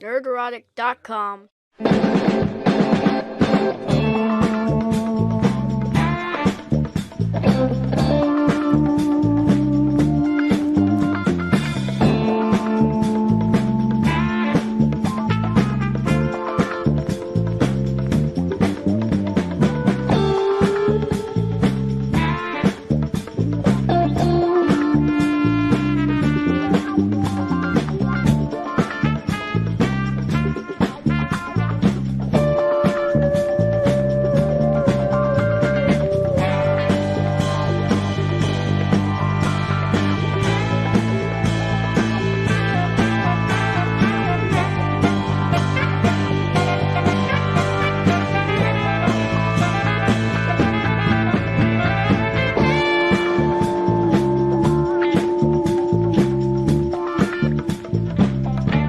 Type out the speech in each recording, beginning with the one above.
Nerdrotic.com.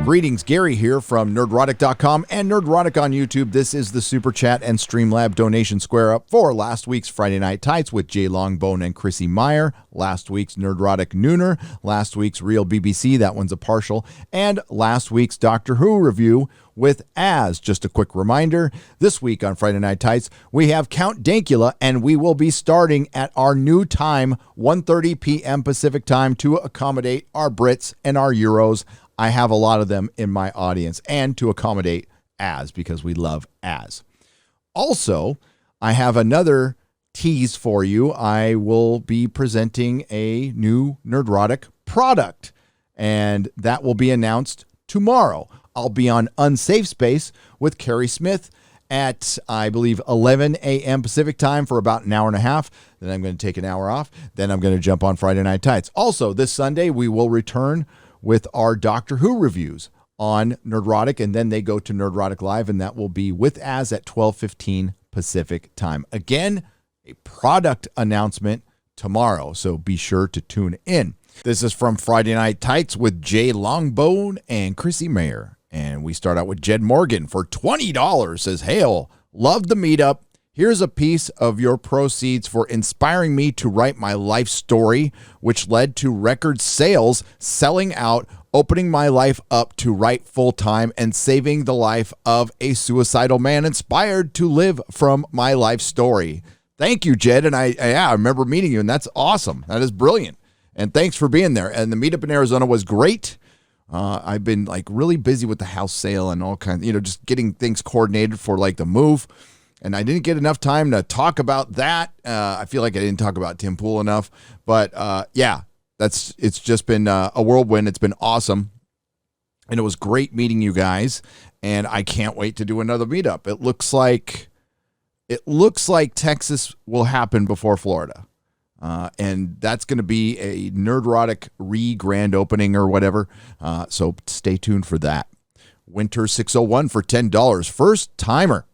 Greetings, Gary here from Nerdrotic.com and Nerdrotic on YouTube. This is the Super Chat and Streamlab donation square up for last week's Friday Night Tights with Jay Longbone and Chrissy Meyer, last week's Nerdrotic Nooner, last week's Real BBC, that one's a partial, and last week's Doctor Who review with Az. Just a quick reminder, this week on Friday Night Tights, we have Count Dankula, and we will be starting at our new time, 1:30 p.m. Pacific time, to accommodate our Brits and our Euros. I have a lot of them in my audience, and to accommodate Az, because we love Az. Also, I have another tease for you. I will be presenting a new Nerdrotic product, and that will be announced tomorrow. I'll be on Unsafe Space with Carrie Smith at, I believe, 11 a.m. Pacific time for about an hour and a half. Then I'm going to take an hour off. Then I'm going to jump on Friday Night Tights. Also, this Sunday, we will return with our Doctor Who reviews on Nerdrotic, and then they go to Nerdrotic Live, and that will be with Az at 12:15 Pacific time. Again, a product announcement tomorrow, so be sure to tune in. This is from Friday Night Tights with Jay Longbone and Chrissy Meyer, and we start out with Jed Morgan for $20, says, "Hail, love the meetup. Here's a piece of your proceeds for inspiring me to write my life story, which led to record sales, selling out, opening my life up to write full-time, and saving the life of a suicidal man inspired to live from my life story." Thank you, Jed. And I remember meeting you, and that's awesome. That is brilliant. And thanks for being there. And the meetup in Arizona was great. I've been really busy with the house sale and all kinds, just getting things coordinated for the move. And I didn't get enough time to talk about that. I feel like I didn't talk about Tim Pool enough. But it's just been a whirlwind. It's been awesome. And it was great meeting you guys. And I can't wait to do another meetup. It looks like Texas will happen before Florida. And that's going to be a Nerdrotic grand opening or whatever. So stay tuned for that. Winter 601 for $10. First timer.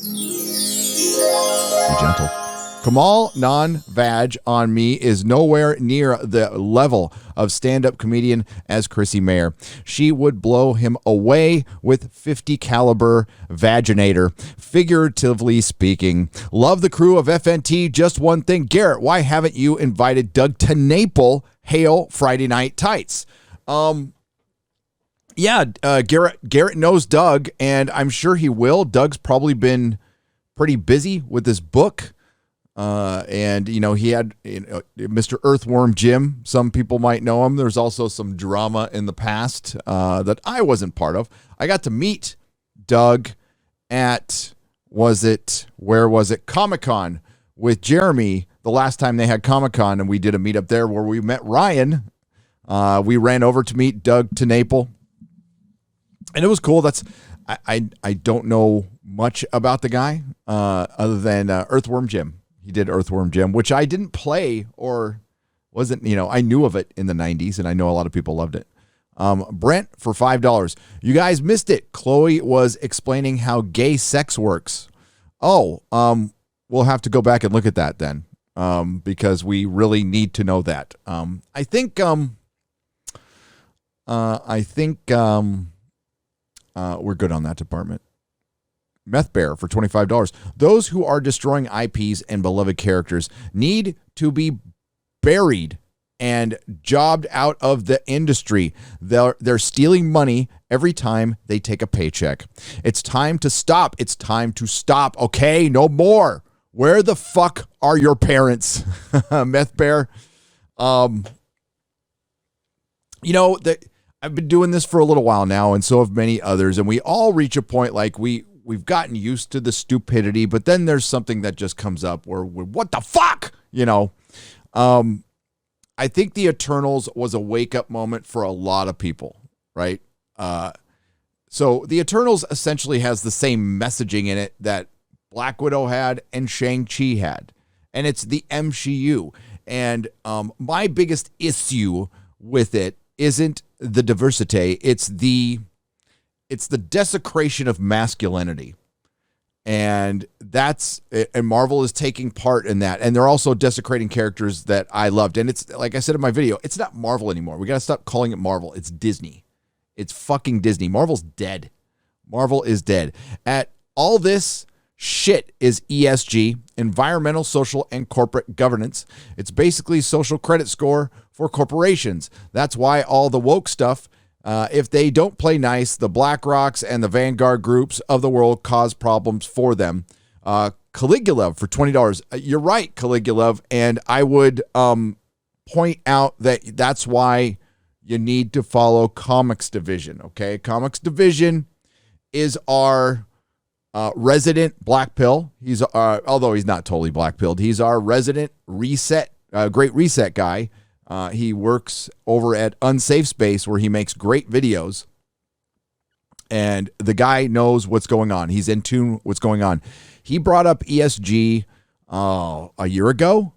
Be gentle. Kamal non-vag on me is nowhere near the level of stand-up comedian as Chrissy Meyer. She would blow him away with 50 caliber vaginator, figuratively speaking. Love the crew of FNT. Just one thing, Garrett, why haven't you invited Doug to Naples? Hail Friday Night Tights. Garrett knows Doug, and I'm sure he will. Doug's probably been pretty busy with this book. And he had Mr. Earthworm Jim. Some people might know him. There's also some drama in the past that I wasn't part of. I got to meet Doug at, Comic-Con with Jeremy the last time they had Comic-Con, and we did a meetup there where we met Ryan. We ran over to meet Doug to Naples. And it was cool. I don't know much about the guy other than Earthworm Jim. He did Earthworm Jim, which I didn't play or wasn't, I knew of it in the 90s, and I know a lot of people loved it. Brent for $5. You guys missed it. Chloe was explaining how gay sex works. We'll have to go back and look at that then, because we really need to know that. I think we're good on that department. Meth Bear for $25. Those who are destroying IPs and beloved characters need to be buried and jobbed out of the industry. They're stealing money every time they take a paycheck. It's time to stop. It's time to stop. Okay, no more. Where the fuck are your parents? Meth Bear. I've been doing this for a little while now, and so have many others, and we all reach a point like we've gotten used to the stupidity, but then there's something that just comes up where what the fuck? I think the Eternals was a wake-up moment for a lot of people, right? So the Eternals essentially has the same messaging in it that Black Widow had and Shang-Chi had, and it's the MCU. And my biggest issue with it isn't the diversity, it's the desecration of masculinity. And Marvel is taking part in that. And they're also desecrating characters that I loved. And it's, like I said in my video, it's not Marvel anymore. We got to stop calling it Marvel. It's Disney. It's fucking Disney. Marvel's dead. Marvel is dead. At all this shit is ESG, environmental, social, and corporate governance. It's basically social credit score for corporations. That's why all the woke stuff, if they don't play nice, the BlackRocks and the Vanguard groups of the world cause problems for them. Caligula for $20. You're right, Caligula. And I would point out that that's why you need to follow Comics Division, okay? Comics Division is our resident black pill. He's although he's not totally black pilled, he's our resident great reset guy. He works over at Unsafe Space where he makes great videos. And the guy knows what's going on. He's in tune with what's going on. He brought up ESG a year ago.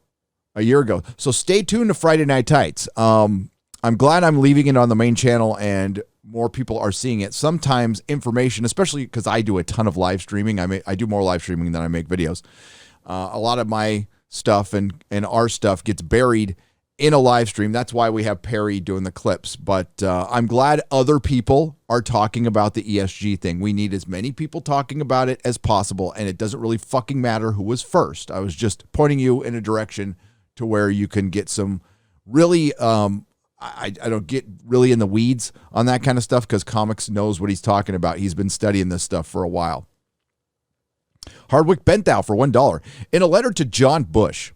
So stay tuned to Friday Night Tights. I'm glad I'm leaving it on the main channel and more people are seeing it. Sometimes information, especially because I do a ton of live streaming. I do more live streaming than I make videos. A lot of my stuff and our stuff gets buried in a live stream. That's why we have Perry doing the clips. But I'm glad other people are talking about the ESG thing. We need as many people talking about it as possible, and it doesn't really fucking matter who was first. I was just pointing you in a direction to where you can get some really, I don't get really in the weeds on that kind of stuff because Comics knows what he's talking about. He's been studying this stuff for a while. Hardwick Benthau for $1. In a letter to John Bush,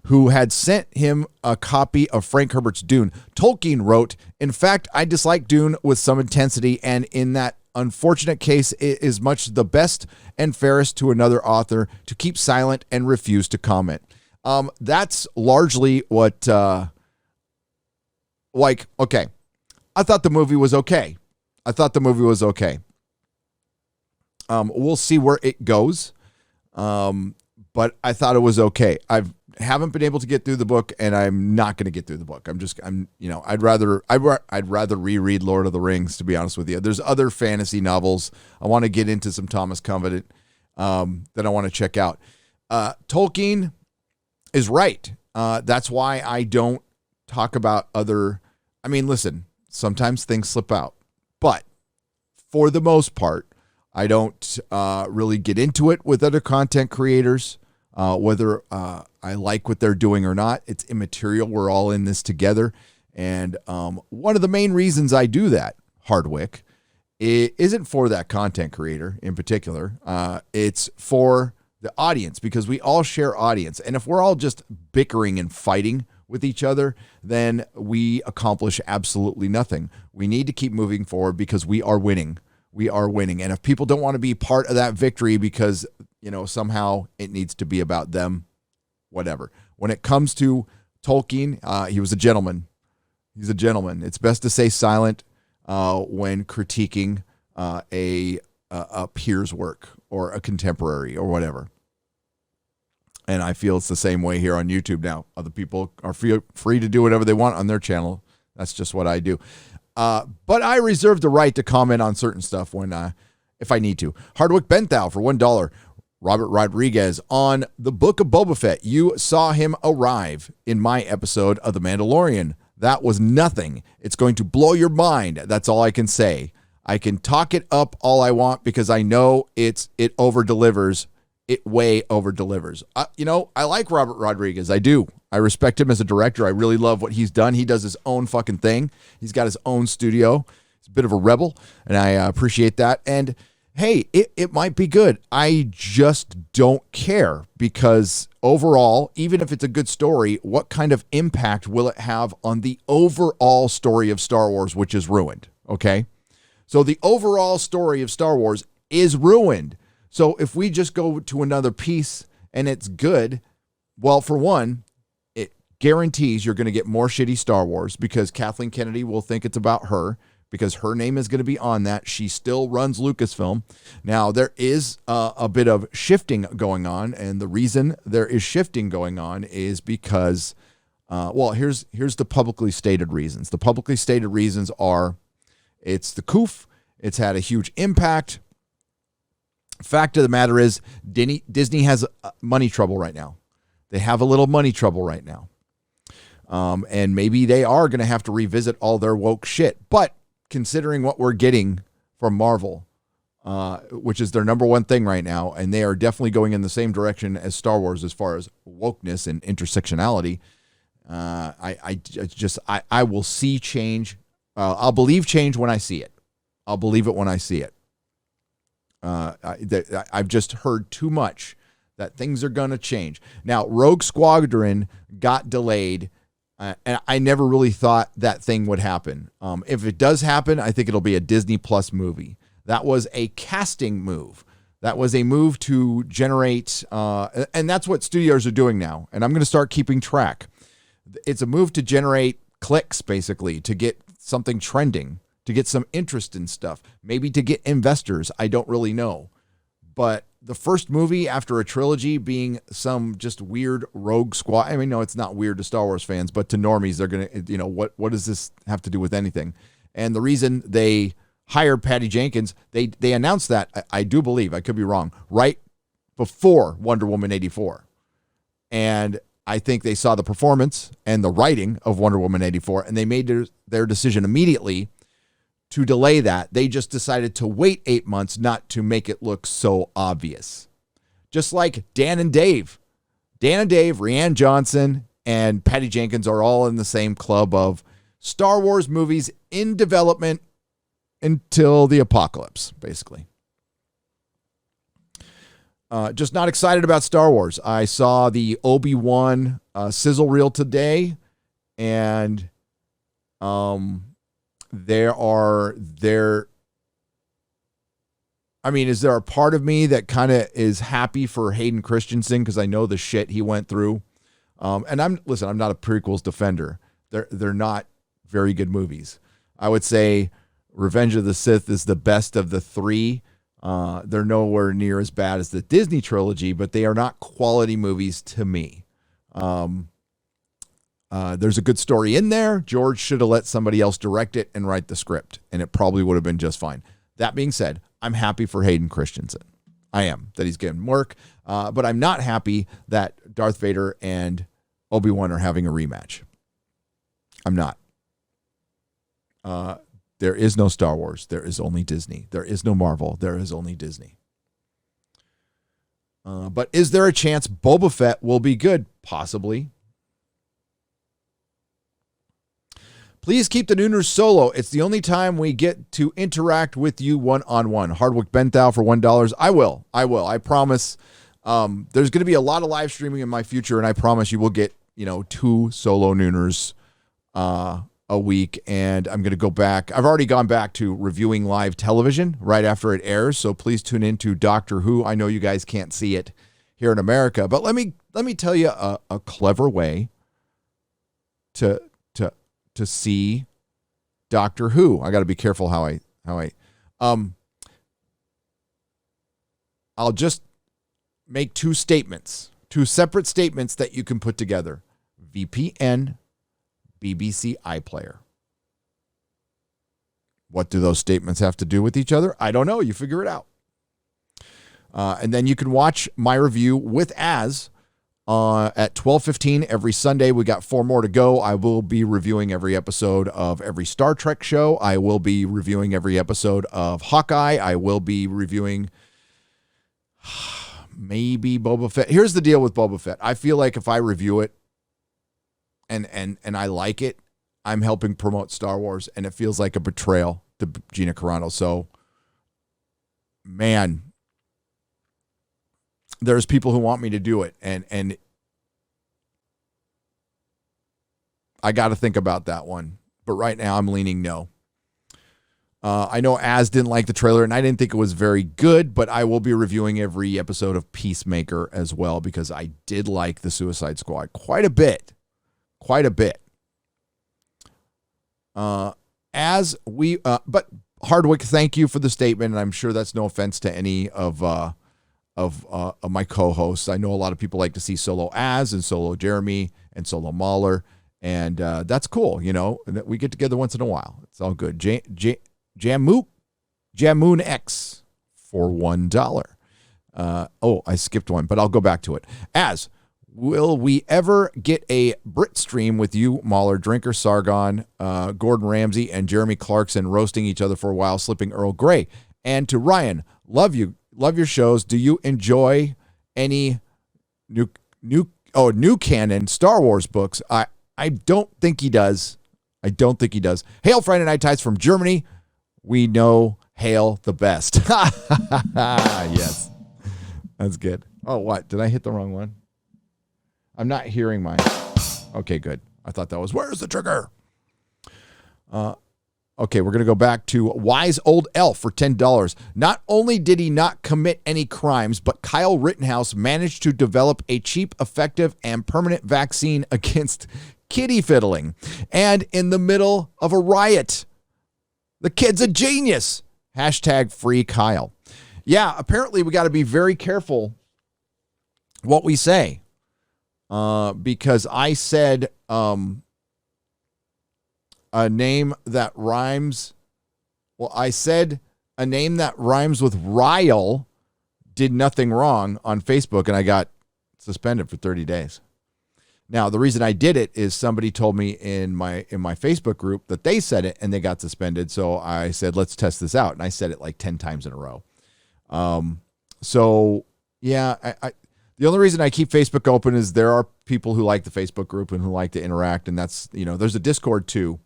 who had sent him a copy of Frank Herbert's Dune, Tolkien wrote, "In fact, I dislike Dune with some intensity, and in that unfortunate case, it is much the best and fairest to another author to keep silent and refuse to comment." That's largely what, okay, I thought the movie was okay. We'll see where it goes. But I thought it was okay. Haven't been able to get through the book, and I'm not going to get through the book. I'd rather reread Lord of the Rings, to be honest with you. There's other fantasy novels. I want to get into some Thomas Covenant that I want to check out. Tolkien is right. That's why I don't talk about listen, sometimes things slip out, but for the most part, I don't really get into it with other content creators, whether I like what they're doing or not. It's immaterial. We're all in this together. And one of the main reasons I do that, Hardwick, it isn't for that content creator in particular. It's for the audience, because we all share audience. And if we're all just bickering and fighting with each other, then we accomplish absolutely nothing. We need to keep moving forward because we are winning. We are winning. And if people don't want to be part of that victory because, somehow it needs to be about them, whatever. When it comes to Tolkien, he was a gentleman. He's a gentleman. It's best to stay silent when critiquing a peer's work or a contemporary or whatever. And I feel it's the same way here on YouTube now. Other people are free to do whatever they want on their channel. That's just what I do. But I reserve the right to comment on certain stuff if I need to. Hardwick Benthau for $1. Robert Rodriguez on the Book of Boba Fett. You saw him arrive in my episode of The Mandalorian. That was nothing. It's going to blow your mind. That's all I can say. I can talk it up all I want because I know it over delivers. It way over delivers. I like Robert Rodriguez. I do. I respect him as a director. I really love what he's done. He does his own fucking thing. He's got his own studio. He's a bit of a rebel, and I appreciate that. And hey, it might be good. I just don't care because overall, even if it's a good story, what kind of impact will it have on the overall story of Star Wars, which is ruined? Okay. So the overall story of Star Wars is ruined. So if we just go to another piece and it's good, well, for one, it guarantees you're going to get more shitty Star Wars because Kathleen Kennedy will think it's about her because her name is going to be on that. She still runs Lucasfilm. Now, there is a bit of shifting going on, and the reason there is shifting going on is because, here's the publicly stated reasons. The publicly stated reasons are it's the COOF. It's had a huge impact. Fact of the matter is Disney has money trouble right now. They have a little money trouble right now. And maybe they are going to have to revisit all their woke shit. But considering what we're getting from Marvel, which is their number one thing right now, and they are definitely going in the same direction as Star Wars as far as wokeness and intersectionality, I will see change. I'll believe change when I see it. I'll believe it when I see it. I've just heard too much that things are going to change. Now, Rogue Squadron got delayed, and I never really thought that thing would happen. If it does happen, I think it'll be a Disney Plus movie. That was a casting move. That was a move to generate, and that's what studios are doing now. And I'm going to start keeping track. It's a move to generate clicks, basically, to get something trending, to get some interest in stuff, maybe to get investors. I don't really know. But the first movie after a trilogy being some just weird rogue squad. I mean, no, it's not weird to Star Wars fans, but to normies, they're going to, what does this have to do with anything? And the reason they hired Patty Jenkins, they announced that, I do believe, I could be wrong, right before Wonder Woman 84. And I think they saw the performance and the writing of Wonder Woman 84, and they made their decision immediately to delay that. They just decided to wait 8 months, not to make it look so obvious. Just like Dan and Dave, Rianne Johnson, and Patty Jenkins are all in the same club of Star Wars movies in development until the apocalypse, basically. Just not excited about Star Wars. I saw the Obi-Wan sizzle reel today, and is there a part of me that kind of is happy for Hayden Christensen because I know the shit he went through? And I'm not a prequels defender. They're not very good movies. I would say Revenge of the Sith is the best of the three. They're nowhere near as bad as the Disney trilogy, but they are not quality movies to me. There's a good story in there. George should have let somebody else direct it and write the script, and it probably would have been just fine. That being said, I'm happy for Hayden Christensen. I am, that he's getting work, but I'm not happy that Darth Vader and Obi-Wan are having a rematch. I'm not. There is no Star Wars. There is only Disney. There is no Marvel. There is only Disney. But is there a chance Boba Fett will be good? Possibly. Please keep the Nooners solo. It's the only time we get to interact with you one-on-one. Hardwick Benthau for $1. I will. I promise. There's going to be a lot of live streaming in my future, and I promise you will get, 2 solo Nooners a week. And I'm going to go back. I've already gone back to reviewing live television right after it airs. So please tune into Doctor Who. I know you guys can't see it here in America, but let me tell you a clever way to see Doctor Who. I got to be careful how I I'll just make two separate statements that you can put together. VPN, BBC iPlayer. What do those statements have to do with each other? I don't know. You figure it out. And then you can watch my review with Az at 12:15 every Sunday. We got 4 more to go. I will be reviewing every episode of every Star Trek show. I will be reviewing every episode of Hawkeye. I will be reviewing maybe Boba Fett. Here's the deal with Boba Fett. I feel like if I review it, and I like it, I'm helping promote Star Wars, and it feels like a betrayal to Gina Carano. So, man, there's people who want me to do it, and I got to think about that one. But right now, I'm leaning no. I know Az didn't like the trailer, and I didn't think it was very good, but I will be reviewing every episode of Peacemaker as well, because I did like the Suicide Squad quite a bit. But Hardwick, thank you for the statement, and I'm sure that's no offense to any of my co-hosts. I know a lot of people like to see solo Az and solo Jeremy and solo Mahler, and that's cool. You know, we get together once in a while. It's all good. Jamoon X for $1. I skipped one, but I'll go back to it. Will we ever get a Brit stream with you, Mahler, Drinker, Sargon, Gordon Ramsay, and Jeremy Clarkson roasting each other for a while, slipping Earl Grey? And to Ryan, love your shows. Do you enjoy any new canon Star Wars books? I don't think he does. Hail Friday Night Tights from Germany. We know Hail the best. Yes. That's good. Oh, what? Did I hit the wrong one? I'm not hearing mine. Okay, good. I thought that was, where's the trigger? Okay, we're going to go back to Wise Old Elf for $10. Not only did he not commit any crimes, but Kyle Rittenhouse managed to develop a cheap, effective, and permanent vaccine against kitty fiddling. And in the middle of a riot. The kid's a genius. #free Kyle. Yeah, apparently we got to be very careful what we say. Because I said a name that rhymes. Well, I said a name that rhymes with Ryle did nothing wrong on Facebook, and I got suspended for 30 days. Now, the reason I did it is somebody told me in my Facebook group that they said it and they got suspended. So I said, let's test this out. And I said it like 10 times in a row. So yeah, the only reason I keep Facebook open is there are people who like the Facebook group and who like to interact. And that's, there's a Discord too.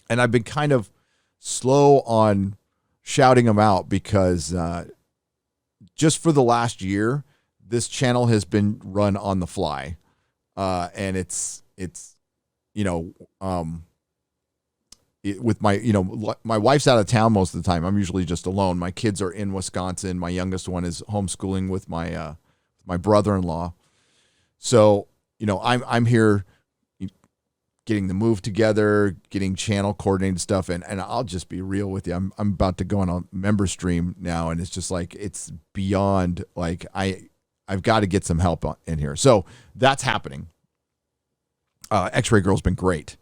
And I've been kind of slow on shouting them out because just for the last year, this channel has been run on the fly. And with my wife's out of town most of the time. I'm usually just alone. My kids are in Wisconsin. My youngest one is homeschooling with my brother-in-law. So, I'm here getting the move together, getting channel coordinated stuff. And I'll just be real with you. I'm about to go on a member stream now. And it's just like, it's beyond like, I've got to get some help in here. So that's happening. X-Ray Girl's been great.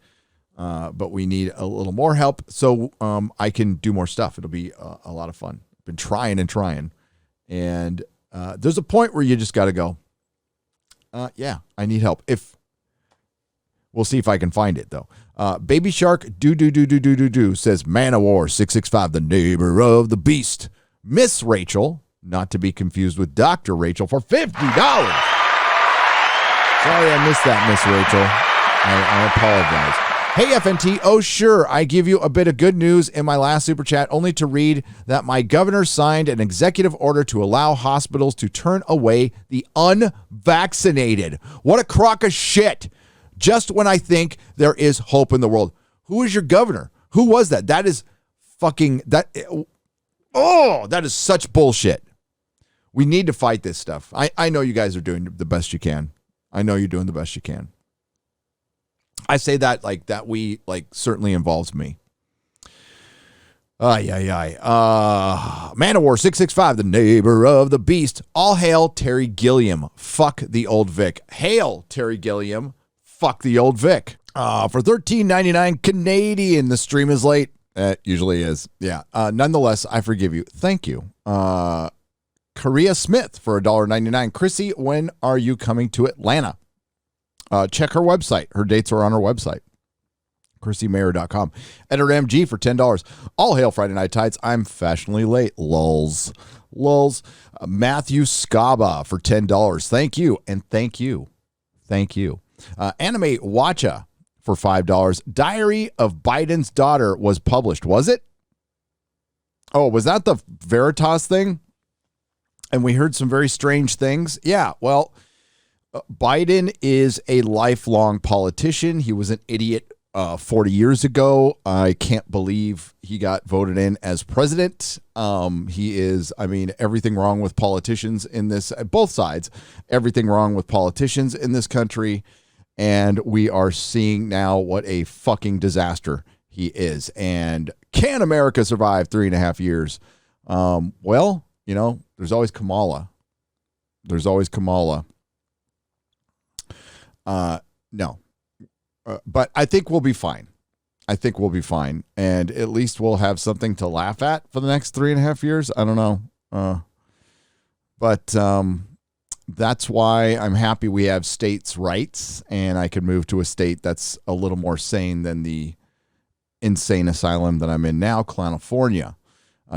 But we need a little more help so I can do more stuff. It'll be a lot of fun. Been trying. And there's a point where you just got to go, yeah, I need help. We'll see if I can find it, though. Baby Shark do says, Man of War 665, the neighbor of the beast. Miss Rachel, not to be confused with Dr. Rachel, for $50. Sorry I missed that, Miss Rachel. I apologize. Hey, FNT. Oh, sure. I give you a bit of good news in my last super chat, only to read that my governor signed an executive order to allow hospitals to turn away the unvaccinated. What a crock of shit. Just when I think there is hope in the world. Who is your governor? Who was that? That is that is such bullshit. We need to fight this stuff. I know you guys are doing the best you can. I know you're doing the best you can. I say that like that certainly involves me. Man of War 665, the neighbor of the beast. All hail Terry Gilliam. Fuck the old Vic. Hail Terry Gilliam. Fuck the old Vic. For $13.99 Canadian, the stream is late. It usually is. Yeah. Nonetheless, I forgive you. Thank you. Korea Smith for $1.99. Chrissy, when are you coming to Atlanta? Check her website. Her dates are on her website. ChrissyMayer.com. Enter MG for $10. All hail Friday Night Tights. I'm fashionably late. Lulz. Matthew Scaba for $10. Thank you. And thank you. Anime Watcha for $5. Diary of Biden's Daughter was published. Was it? Oh, was that the Veritas thing? And we heard some very strange things. Yeah, well, Biden is a lifelong politician. He was an idiot 40 years ago. I can't believe he got voted in as president. He is, everything wrong with politicians in this, both sides, everything wrong with politicians in this country. And we are seeing now what a fucking disaster he is. And can America survive 3.5 years? Well, there's always Kamala. No. But I think we'll be fine. And at least we'll have something to laugh at for the next 3.5 years. I don't know. But that's why I'm happy we have states' rights, and I can move to a state that's a little more sane than the insane asylum that I'm in now, California.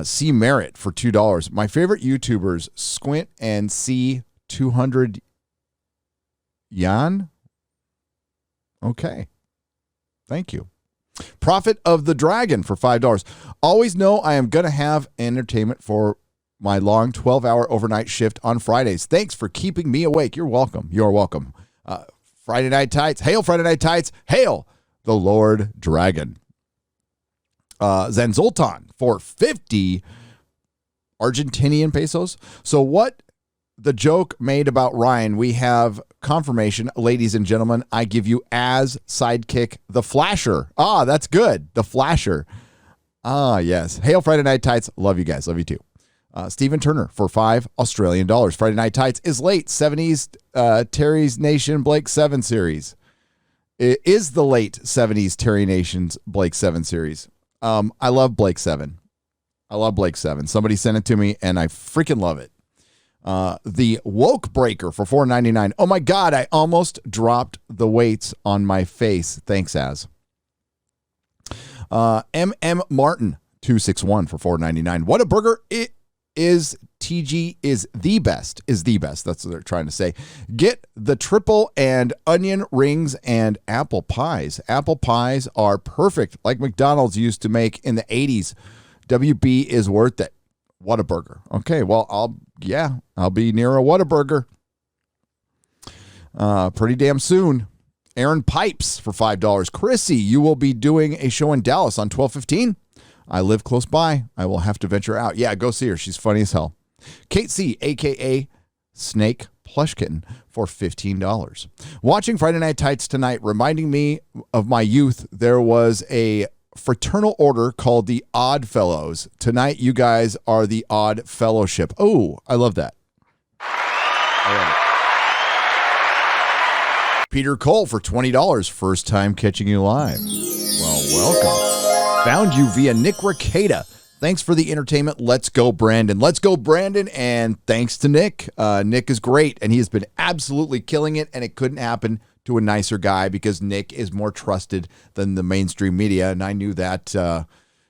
C Merit for $2. My favorite YouTubers, Squint and C 200 Yan. Okay. Thank you. Prophet of the Dragon for $5. Always know I am going to have entertainment for my long 12-hour overnight shift on Fridays. Thanks for keeping me awake. You're welcome. You're welcome. Friday Night Tights. Hail Friday Night Tights. Hail the Lord Dragon. Zen Zoltan for 50 Argentinian pesos. So what the joke made about Ryan, we have confirmation. Ladies and gentlemen, I give you as sidekick the Flasher. Ah, that's good. The Flasher. Ah, yes. Hail Friday Night Tights. Love you guys. Love you too. Stephen Turner for $5 Australian. Friday Night Tights is late. 70s Terry's Nation Blake 7 series. It is the late 70s Terry Nation's Blake 7 series. I love Blake 7. Somebody sent it to me, and I freaking love it. The Woke Breaker for $4.99. Oh my God, I almost dropped the weights on my face. Thanks, Az. MM Martin 261 for $4.99. What a burger it is. TG is the best. That's what they're trying to say. Get the triple and onion rings and apple pies. Apple pies are perfect, like McDonald's used to make in the 80s. WB is worth it. Whataburger. Okay, well, I'll be near a Whataburger pretty damn soon. Aaron Pipes for $5. Chrissy, you will be doing a show in Dallas on 12/15. I live close by. I will have to venture out. Yeah, go see her. She's funny as hell. Kate C, a.k.a. Snake Plush Kitten, for $15. Watching Friday Night Tights tonight, reminding me of my youth. There was a fraternal order called the Odd Fellows. Tonight, you guys are the Odd Fellowship. Oh, I love that. All right. Peter Cole for $20. First time catching you live. Well, welcome. Found you via Nick Ricada. Thanks for the entertainment. Let's go, Brandon. Let's go, Brandon. And thanks to Nick. Nick is great, and he has been absolutely killing it, and it couldn't happen to a nicer guy because Nick is more trusted than the mainstream media, and I knew that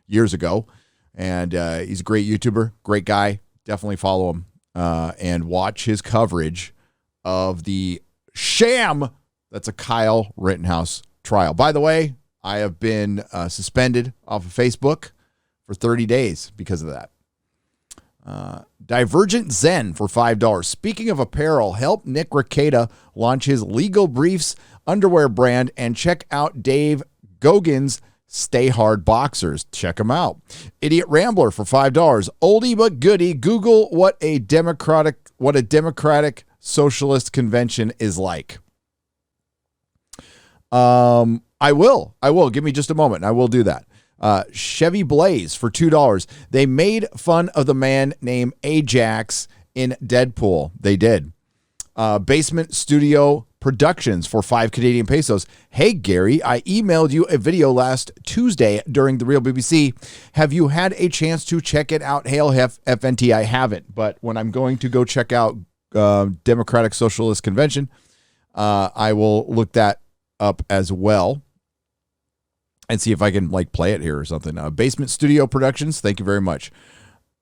years ago. And he's a great YouTuber, great guy. Definitely follow him and watch his coverage of the sham that's a Kyle Rittenhouse trial. By the way, I have been suspended off of Facebook for 30 days because of that. Divergent Zen for $5. Speaking of apparel, help Nick Ricada launch his Legal Briefs underwear brand and check out Dave Gogin's Stay Hard Boxers. Check them out. Idiot Rambler for $5. Oldie but goodie. Google what a democratic socialist convention is like. I will. Give me just a moment. I will do that. Chevy Blaze for $2. They made fun of the man named Ajax in Deadpool. They did. Basement Studio Productions for 5 Canadian pesos. Hey, Gary, I emailed you a video last Tuesday during the Real BBC. Have you had a chance to check it out? Hail FNT. I haven't, but when I'm going to go check out Democratic Socialist Convention, I will look that up as well and see if I can play it here or something. Basement Studio Productions, thank you very much.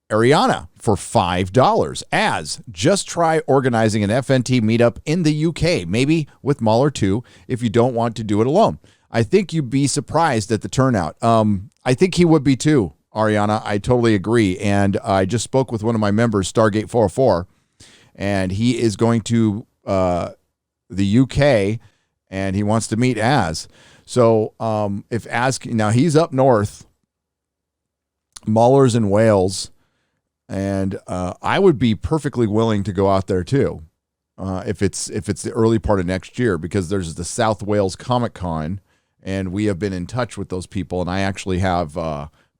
Ariana for $5. As just try organizing an FNT meetup in the UK, maybe with Mahler too, if you don't want to do it alone. I think you'd be surprised at the turnout. I think he would be too, Ariana. I totally agree. And I just spoke with one of my members, Stargate 404, and he is going to the UK, and he wants to meet Az. So if Az, now he's up north, Mahler's in Wales, and I would be perfectly willing to go out there too, if it's the early part of next year, because there's the South Wales Comic Con, and we have been in touch with those people, and I actually have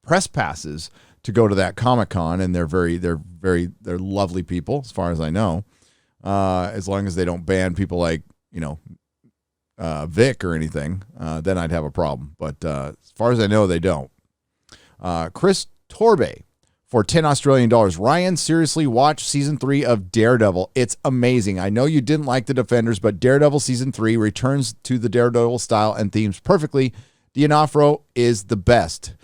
press passes to go to that Comic Con, and they're lovely people as far as I know, as long as they don't ban people like Vic or anything, then I'd have a problem. But as far as I know, they don't. Chris Torbe for $10 Australian. Ryan, seriously, watch season 3 of Daredevil. It's amazing. I know you didn't like The Defenders, but Daredevil season 3 returns to the Daredevil style and themes perfectly. D'Onofrio is the best.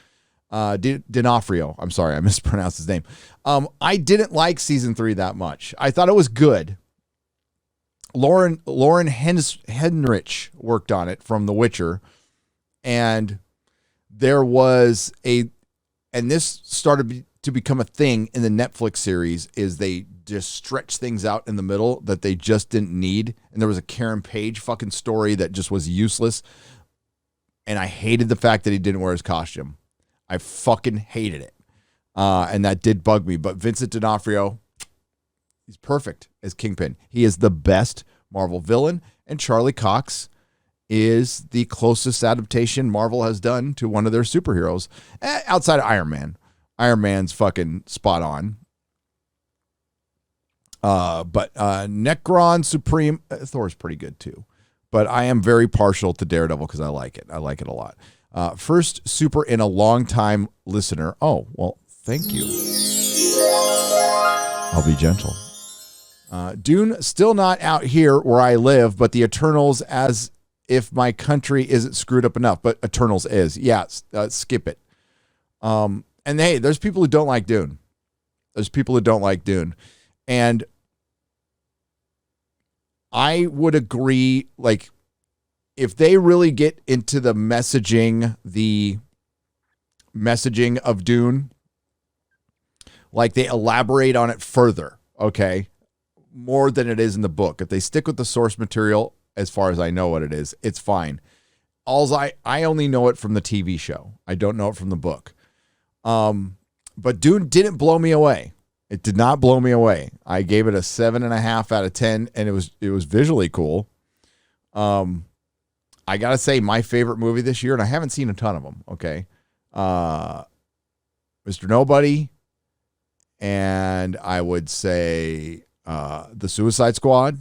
D'Onofrio. I'm sorry, I mispronounced his name. I didn't like season 3 that much. I thought it was good. Lauren Henrich worked on it from The Witcher, and there was and this started to become a thing in the Netflix series, is they just stretch things out in the middle that they just didn't need. And there was a Karen Page fucking story that just was useless. And I hated the fact that he didn't wear his costume. I fucking hated it. And that did bug me. But Vincent D'Onofrio, he's perfect as Kingpin. He is the best Marvel villain. And Charlie Cox is the closest adaptation Marvel has done to one of their superheroes, outside of Iron Man. Iron Man's fucking spot on. But Necron Supreme, Thor's pretty good too. But I am very partial to Daredevil because I like it. I like it a lot. First super in a long time listener. Oh, well, thank you. I'll be gentle. Dune, still not out here where I live, but the Eternals, as if my country isn't screwed up enough. But Eternals is. Yeah, skip it. And hey, there's people who don't like Dune. And I would agree, like, if they really get into the messaging of Dune, like they elaborate on it further, okay, more than it is in the book. If they stick with the source material, as far as I know what it is, it's fine. I only know it from the TV show. I don't know it from the book. But Dune didn't blow me away. It did not blow me away. I gave it a 7.5 out of 10, and it was visually cool. I gotta say, my favorite movie this year, and I haven't seen a ton of them. Okay, Mr. Nobody, and I would say The Suicide Squad.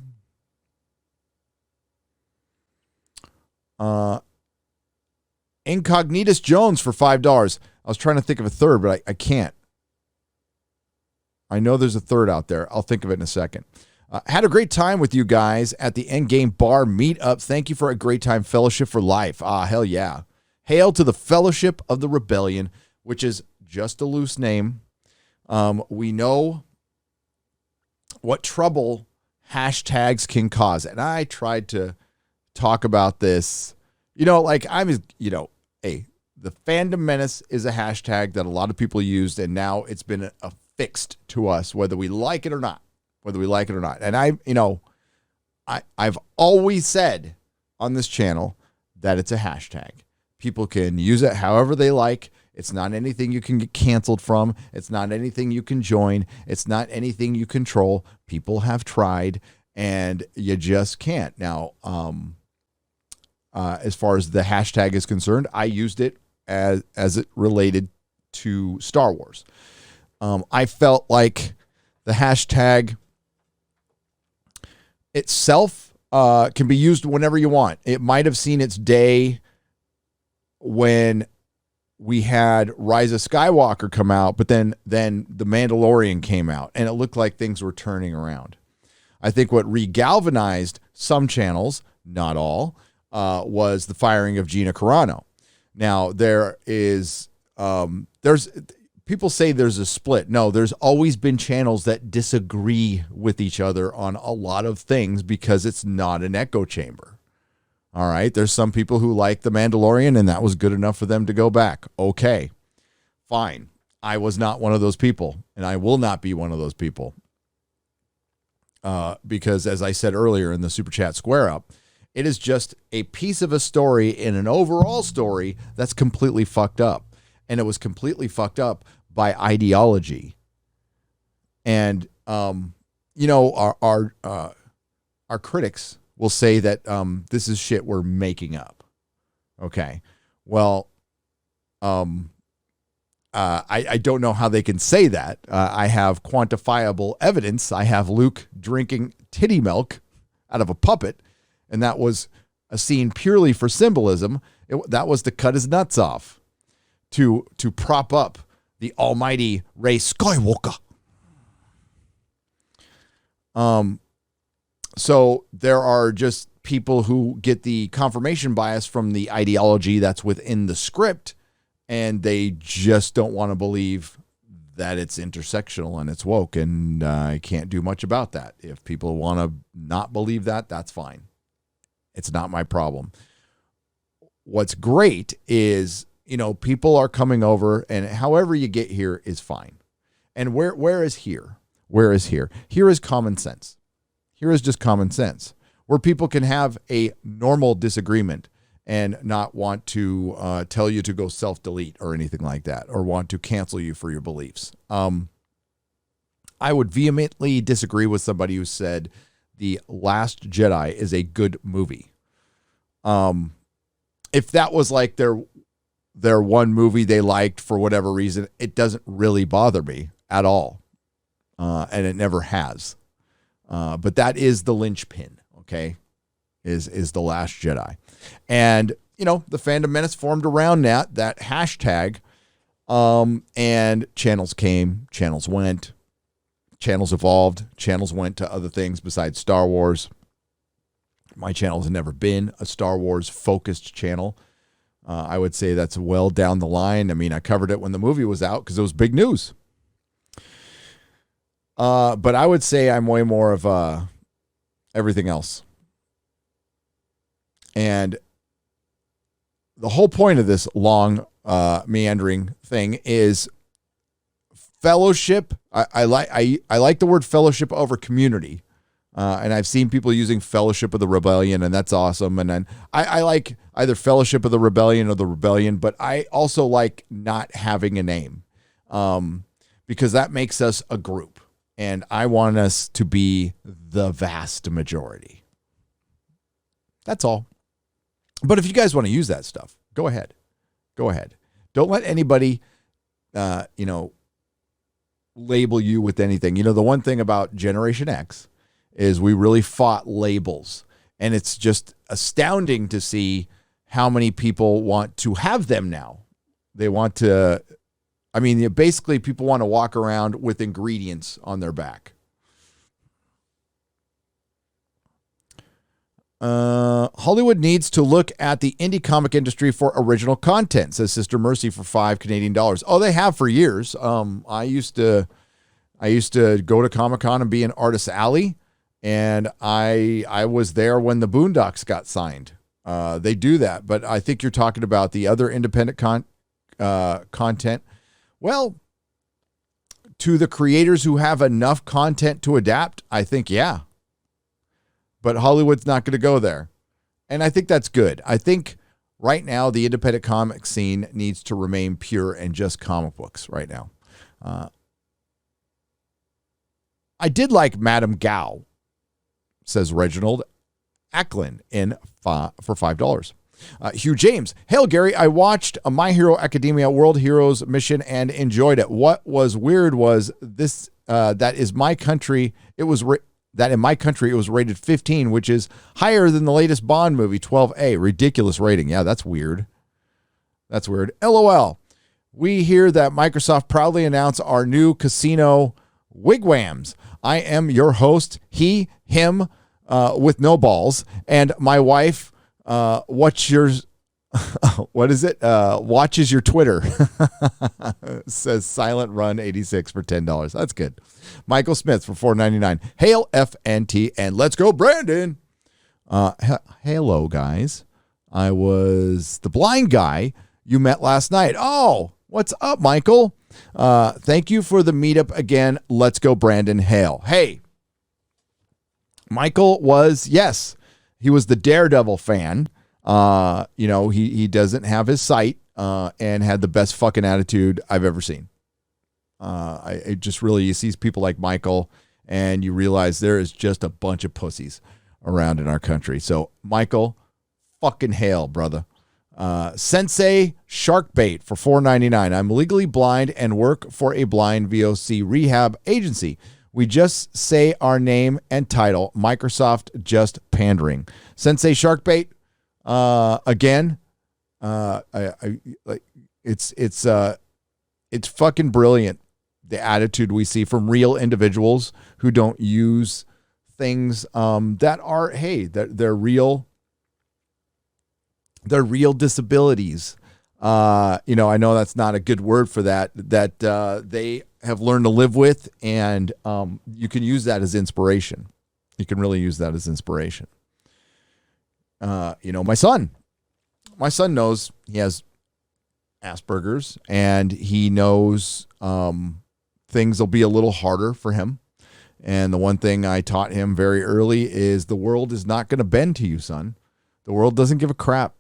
Incognitus Jones for $5. I was trying to think of a third, but I can't. I know there's a third out there. I'll think of it in a second. Had a great time with you guys at the Endgame Bar Meetup. Thank you for a great time. Fellowship for life. Hell yeah. Hail to the Fellowship of the Rebellion, which is just a loose name. We know what trouble hashtags can cause. And I tried to talk about this. The Fandom Menace is a hashtag that a lot of people used, and now it's been affixed to us, whether we like it or not. And I've always said on this channel that it's a hashtag. People can use it however they like. It's not anything you can get canceled from. It's not anything you can join. It's not anything you control. People have tried, and you just can't. Now, as far as the hashtag is concerned, I used it as it related to Star Wars. I felt like the hashtag itself can be used whenever you want. It might have seen its day when we had Rise of Skywalker come out, but then The Mandalorian came out, and it looked like things were turning around. I think what regalvanized some channels, not all, was the firing of Gina Carano. Now, there's people say there's a split. No, there's always been channels that disagree with each other on a lot of things because it's not an echo chamber. All right. There's some people who like The Mandalorian and that was good enough for them to go back. Okay, fine. I was not one of those people and I will not be one of those people. Because as I said earlier in the Super Chat Square Up, it is just a piece of a story in an overall story that's completely fucked up. And it was completely fucked up by ideology. And, our critics will say that this is shit we're making up. Okay. Well, I don't know how they can say that. I have quantifiable evidence. I have Luke drinking titty milk out of a puppet, and that was a scene purely for symbolism. That was to cut his nuts off, to prop up the almighty Rey Skywalker. So there are just people who get the confirmation bias from the ideology that's within the script, and they just don't want to believe that it's intersectional and it's woke, and I can't do much about that. If people want to not believe that, that's fine. It's not my problem. What's great is, people are coming over, and however you get here is fine. And where is here? Where is here? Here is common sense. Here is just common sense, where people can have a normal disagreement and not want to tell you to go self-delete or anything like that, or want to cancel you for your beliefs. I would vehemently disagree with somebody who said The Last Jedi is a good movie. If that was like their one movie they liked for whatever reason, it doesn't really bother me at all. And it never has. But that is the linchpin, okay, is The Last Jedi. And, the Fandom Menace formed around that hashtag, and channels came, channels went, channels evolved, channels went to other things besides Star Wars. My channel has never been a Star Wars focused channel. I would say that's well down the line. I mean, I covered it when the movie was out because it was big news. But I would say I'm way more of everything else. And the whole point of this long, meandering thing is fellowship. I like the word fellowship over community. And I've seen people using Fellowship of the Rebellion, and that's awesome. And then I like either Fellowship of the Rebellion or the Rebellion, but I also like not having a name, because that makes us a group. And I want us to be the vast majority. That's all. But if you guys want to use that stuff, go ahead. Go ahead. Don't let anybody, label you with anything. The one thing about Generation X is we really fought labels. And it's just astounding to see how many people want to have them now. They want to... basically people want to walk around with ingredients on their back. Hollywood needs to look at the indie comic industry for original content, says Sister Mercy for $5 Canadian. Oh, they have for years. I used to go to Comic-Con and be in Artist Alley, and I was there when the Boondocks got signed. They do that, but I think you're talking about the other independent content. Well, to the creators who have enough content to adapt, I think, yeah. But Hollywood's not going to go there. And I think that's good. I think right now the independent comic scene needs to remain pure and just comic books right now. I did like Madame Gao, says Reginald Acklin for $5. Hugh James. Hail, Gary. I watched a My Hero Academia World Heroes mission and enjoyed it. What was weird was this, that in my country, it was rated 15, which is higher than the latest Bond movie, 12A. Ridiculous rating. Yeah, that's weird. That's weird. LOL. We hear that Microsoft proudly announced our new casino wigwams. I am your host, he, him, with no balls, and my wife. What's yours? What is it? Watches your Twitter. Says Silent Run 86 for $10. That's good. Michael Smith for $4.99. Hail FNT and let's go, Brandon. Hello, guys. I was the blind guy you met last night. Oh, what's up, Michael? Thank you for the meetup again. Let's go, Brandon. Hail. Hey, Michael was, yes, he was the Daredevil fan. He doesn't have his sight and had the best fucking attitude I've ever seen. I just really, you see people like Michael and you realize there is just a bunch of pussies around in our country. So Michael, fucking hail, brother. Sensei Sharkbait for $4.99. I'm legally blind and work for a blind VOC rehab agency. We just say our name and title. Microsoft just pandering. Sensei Sharkbait. Again, it's fucking brilliant. The attitude we see from real individuals who don't use things, that are, hey, they're real disabilities. I know that's not a good word for that they have learned to live with. And, you can use that as inspiration. You can really use that as inspiration. My son knows he has Asperger's and he knows, things will be a little harder for him. And the one thing I taught him very early is the world is not going to bend to you, son. The world doesn't give a crap,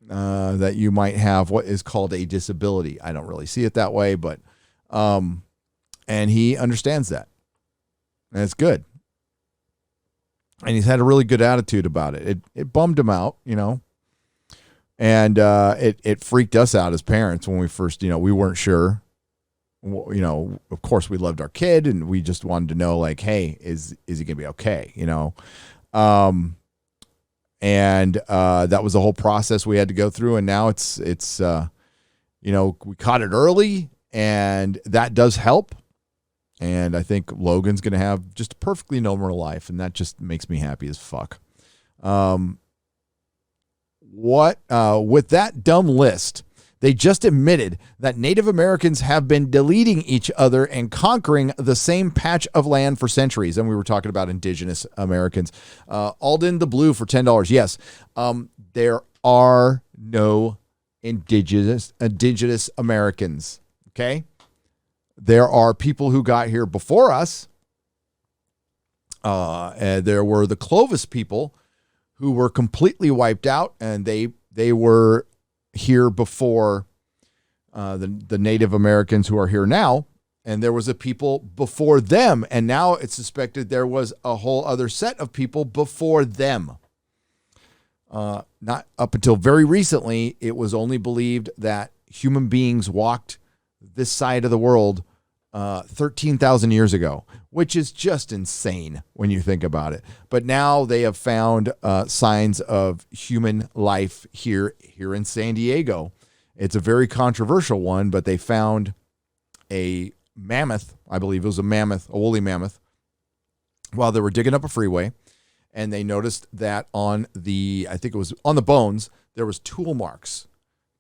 that you might have what is called a disability. I don't really see it that way, but, and he understands that and it's good. And he's had a really good attitude about it. It bummed him out, and it freaked us out as parents when we first, we weren't sure. Of course, we loved our kid, and we just wanted to know, like, hey, is he gonna be okay? And that was the whole process we had to go through. And now it's we caught it early, and that does help. And I think Logan's going to have just a perfectly normal life, and that just makes me happy as fuck. With that dumb list, they just admitted that Native Americans have been deleting each other and conquering the same patch of land for centuries. And we were talking about indigenous Americans. Alden the Blue for $10. Yes, there are no indigenous Americans, okay? There are people who got here before us. And there were the Clovis people who were completely wiped out, and they were here before the Native Americans who are here now. And there was a people before them, and now it's suspected there was a whole other set of people before them. Not up until very recently, it was only believed that human beings walked this side of the world 13,000 years ago, which is just insane when you think about it. But now they have found signs of human life here in San Diego. It's a very controversial one, but they found a mammoth. I believe it was a woolly mammoth, while they were digging up a freeway. And they noticed that on the bones, there was tool marks,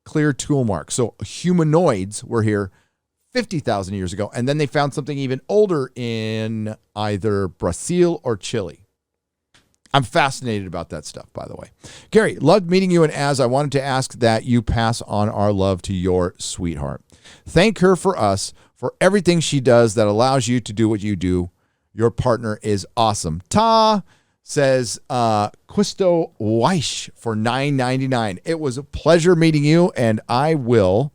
clear tool marks. So humanoids were here 50,000 years ago. And then they found something even older in either Brazil or Chile. I'm fascinated about that stuff, by the way. Gary, loved meeting you. And as I wanted to ask that you pass on our love to your sweetheart. Thank her for us, for everything she does that allows you to do what you do. Your partner is awesome. Ta says Quisto Weish for $9.99. It was a pleasure meeting you, and I will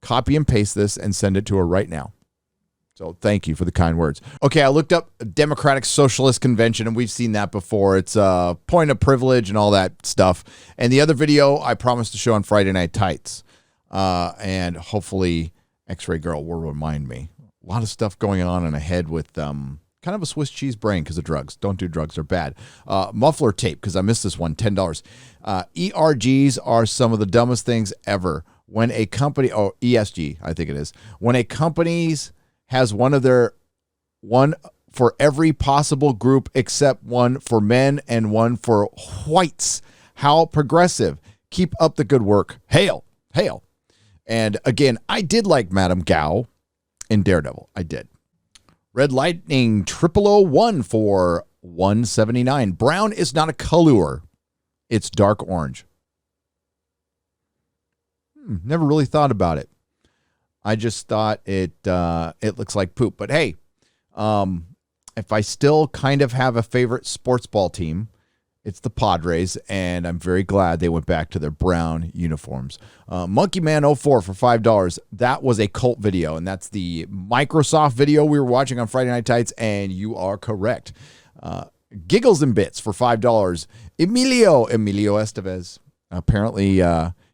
copy and paste this and send it to her right now. So thank you for the kind words. Okay, I looked up Democratic Socialist Convention, and we've seen that before. It's a point of privilege and all that stuff. And the other video I promised to show on Friday Night Tights. And hopefully X-Ray Girl will remind me. A lot of stuff going on in a head with kind of a Swiss cheese brain because of drugs. Don't do drugs, they're bad. Muffler tape, because I missed this one, $10. ERGs are some of the dumbest things ever. When a company, ESG, I think it is. When a company's has one for every possible group except one for men and one for whites. How progressive. Keep up the good work. Hail. Hail. And again, I did like Madame Gao in Daredevil. I did. Red Lightning 0001 for 179. Brown is not a color. It's dark orange. Never really thought about it. I just thought it looks like poop. But hey, if I still kind of have a favorite sports ball team, it's the Padres, and I'm very glad they went back to their brown uniforms. Monkey Man 04 for $5. That was a cult video, and that's the Microsoft video we were watching on Friday Night Tights, and you are correct. Giggles and Bits for $5. Emilio Estevez. Apparently,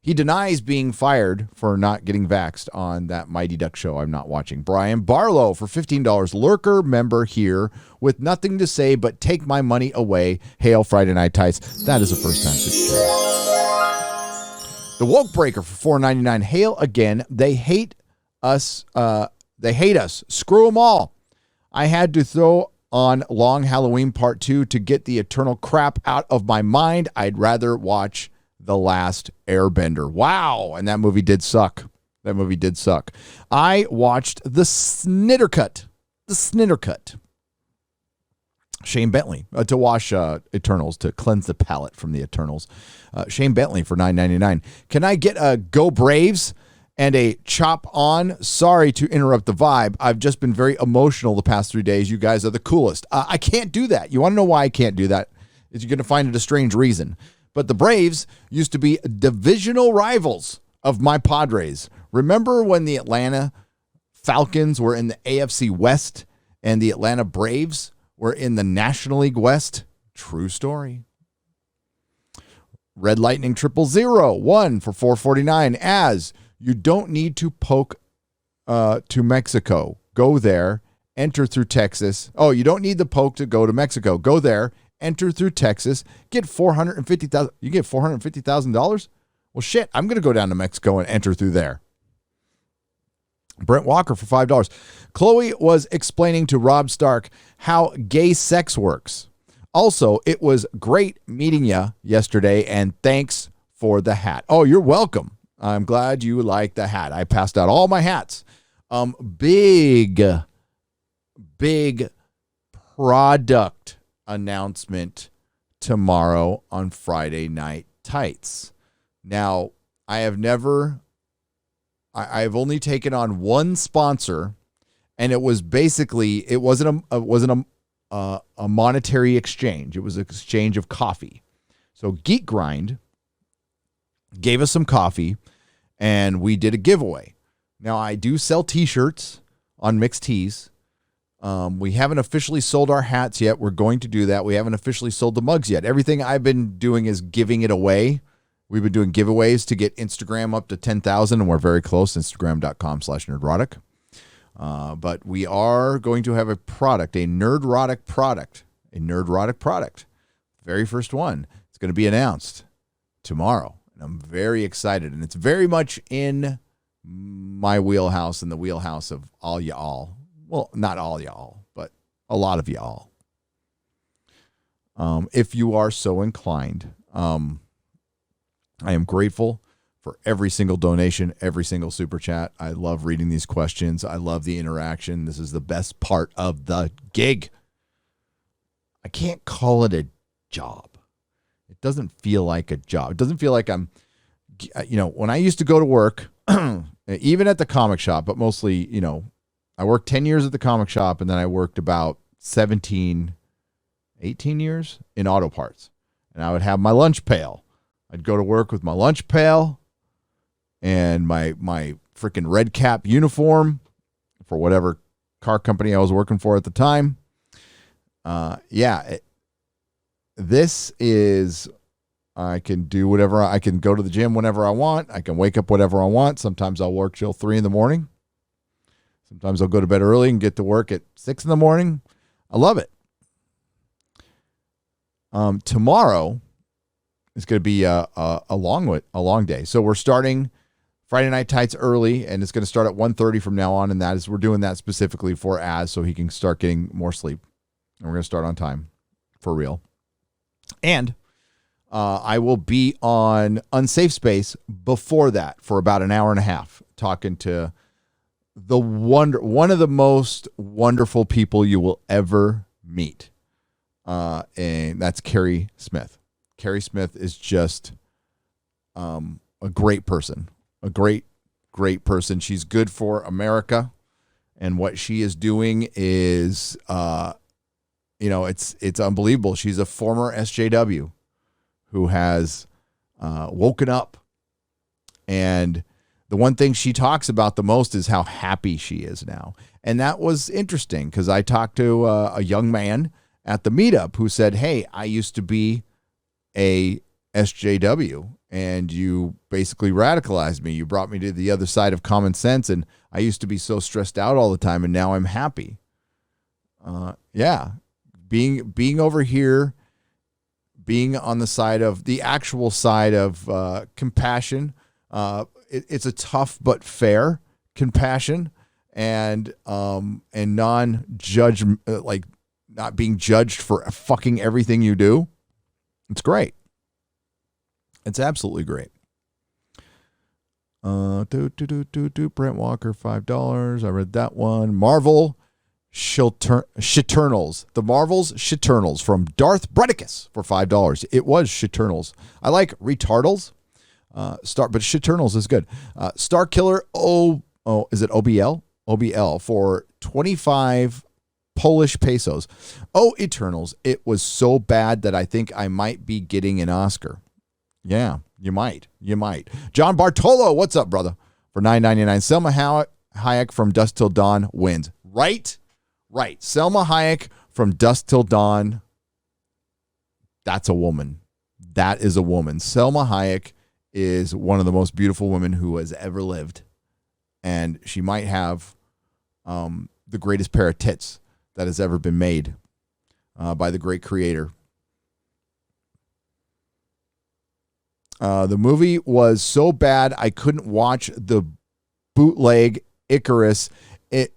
he denies being fired for not getting vaxxed on that Mighty Duck show I'm not watching. Brian Barlow for $15. Lurker member here with nothing to say but take my money away. Hail Friday Night Tights. That is a first time subscriber. The Woke Breaker for $4.99. Hail again. They hate us. Screw them all. I had to throw on Long Halloween Part 2 to get the eternal crap out of my mind. I'd rather watch The Last Airbender. Wow. And that movie did suck. I watched The Snittercut. Shane Bentley to wash Eternals, to cleanse the palate from the Eternals. Shane Bentley for $9.99. Can I get a Go Braves and a chop on? Sorry to interrupt the vibe. I've just been very emotional the past 3 days. You guys are the coolest. I can't do that. You want to know why I can't do that? Is you're going to find it a strange reason. But the Braves used to be divisional rivals of my Padres. Remember when the Atlanta Falcons were in the AFC West and the Atlanta Braves were in the National League West? True story. Red Lightning 0001 for $4.49. As you don't need to poke to Mexico. Go there, enter through Texas. Oh, you don't need the poke to go to Mexico. Go there, enter through Texas, get $450,000. You get $450,000? Well, shit, I'm going to go down to Mexico and enter through there. Brent Walker for $5. Chloe was explaining to Rob Stark how gay sex works. Also, it was great meeting you yesterday, and thanks for the hat. Oh, you're welcome. I'm glad you like the hat. I passed out all my hats. Big product announcement tomorrow on Friday Night Tights. Now, I've only taken on one sponsor, and it was basically, it wasn't a monetary exchange. It was an exchange of coffee. So Geek Grind gave us some coffee, and we did a giveaway. Now, I do sell t-shirts on Mixed Tees. We haven't officially sold our hats yet. We're going to do that. We haven't officially sold the mugs yet. Everything I've been doing is giving it away. We've been doing giveaways to get Instagram up to 10,000, and we're very close, instagram.com/nerdrotic. But we are going to have a product, a Nerdrotic product. Very first one. It's going to be announced tomorrow, and I'm very excited, and it's very much in my wheelhouse and the wheelhouse of all y'all. Well, not all y'all, but a lot of y'all. If you are so inclined, I am grateful for every single donation, every single super chat. I love reading these questions. I love the interaction. This is the best part of the gig. I can't call it a job. It doesn't feel like a job. It doesn't feel like I'm, when I used to go to work, even at the comic shop, but mostly, I worked 10 years at the comic shop, and then I worked about 18 years in auto parts. And I would have my lunch pail. I'd go to work with my lunch pail and my freaking red cap uniform for whatever car company I was working for at the time. This is, I can do whatever. I can go to the gym whenever I want. I can wake up whatever I want. Sometimes I'll work till 3 a.m. Sometimes I'll go to bed early and get to work at 6 a.m. I love it. Tomorrow is going to be a long day. So we're starting Friday Night Tights early, and it's going to start at 1:30 from now on, and that is, we're doing that specifically for Az so he can start getting more sleep. And we're going to start on time for real. And I will be on Unsafe Space before that for about an hour and a half, talking to one of the most wonderful people you will ever meet. And that's Carrie Smith. Carrie Smith is just a great person, a great person. She's good for America, and what she is doing is, it's unbelievable. She's a former SJW who has woken up, and the one thing she talks about the most is how happy she is now. And that was interesting because I talked to a young man at the Meetup who said, hey, I used to be a SJW and you basically radicalized me. You brought me to the other side of common sense, and I used to be so stressed out all the time, and now I'm happy. Being over here, being on the side of the actual side of compassion, it's a tough but fair compassion, and non-judge, like not being judged for fucking everything you do. It's great. It's absolutely great. Brent Walker, $5. I read that one. Marvel Shiternals. The Marvel's Shiternals from Darth Bredicus for $5. It was Shiternals. I like retardals. But Shiternals is good. Star Killer is it OBL? OBL for 25 Polish pesos. Oh, Eternals. It was so bad that I think I might be getting an Oscar. Yeah, you might. John Bartolo, what's up, brother? For $9.99. Selma Hayek from Dusk Till Dawn wins. Right. Selma Hayek from Dusk Till Dawn. That's a woman. That is a woman. Selma Hayek is one of the most beautiful women who has ever lived. And she might have the greatest pair of tits that has ever been made by the great creator. The movie was so bad I couldn't watch the bootleg Icarus. It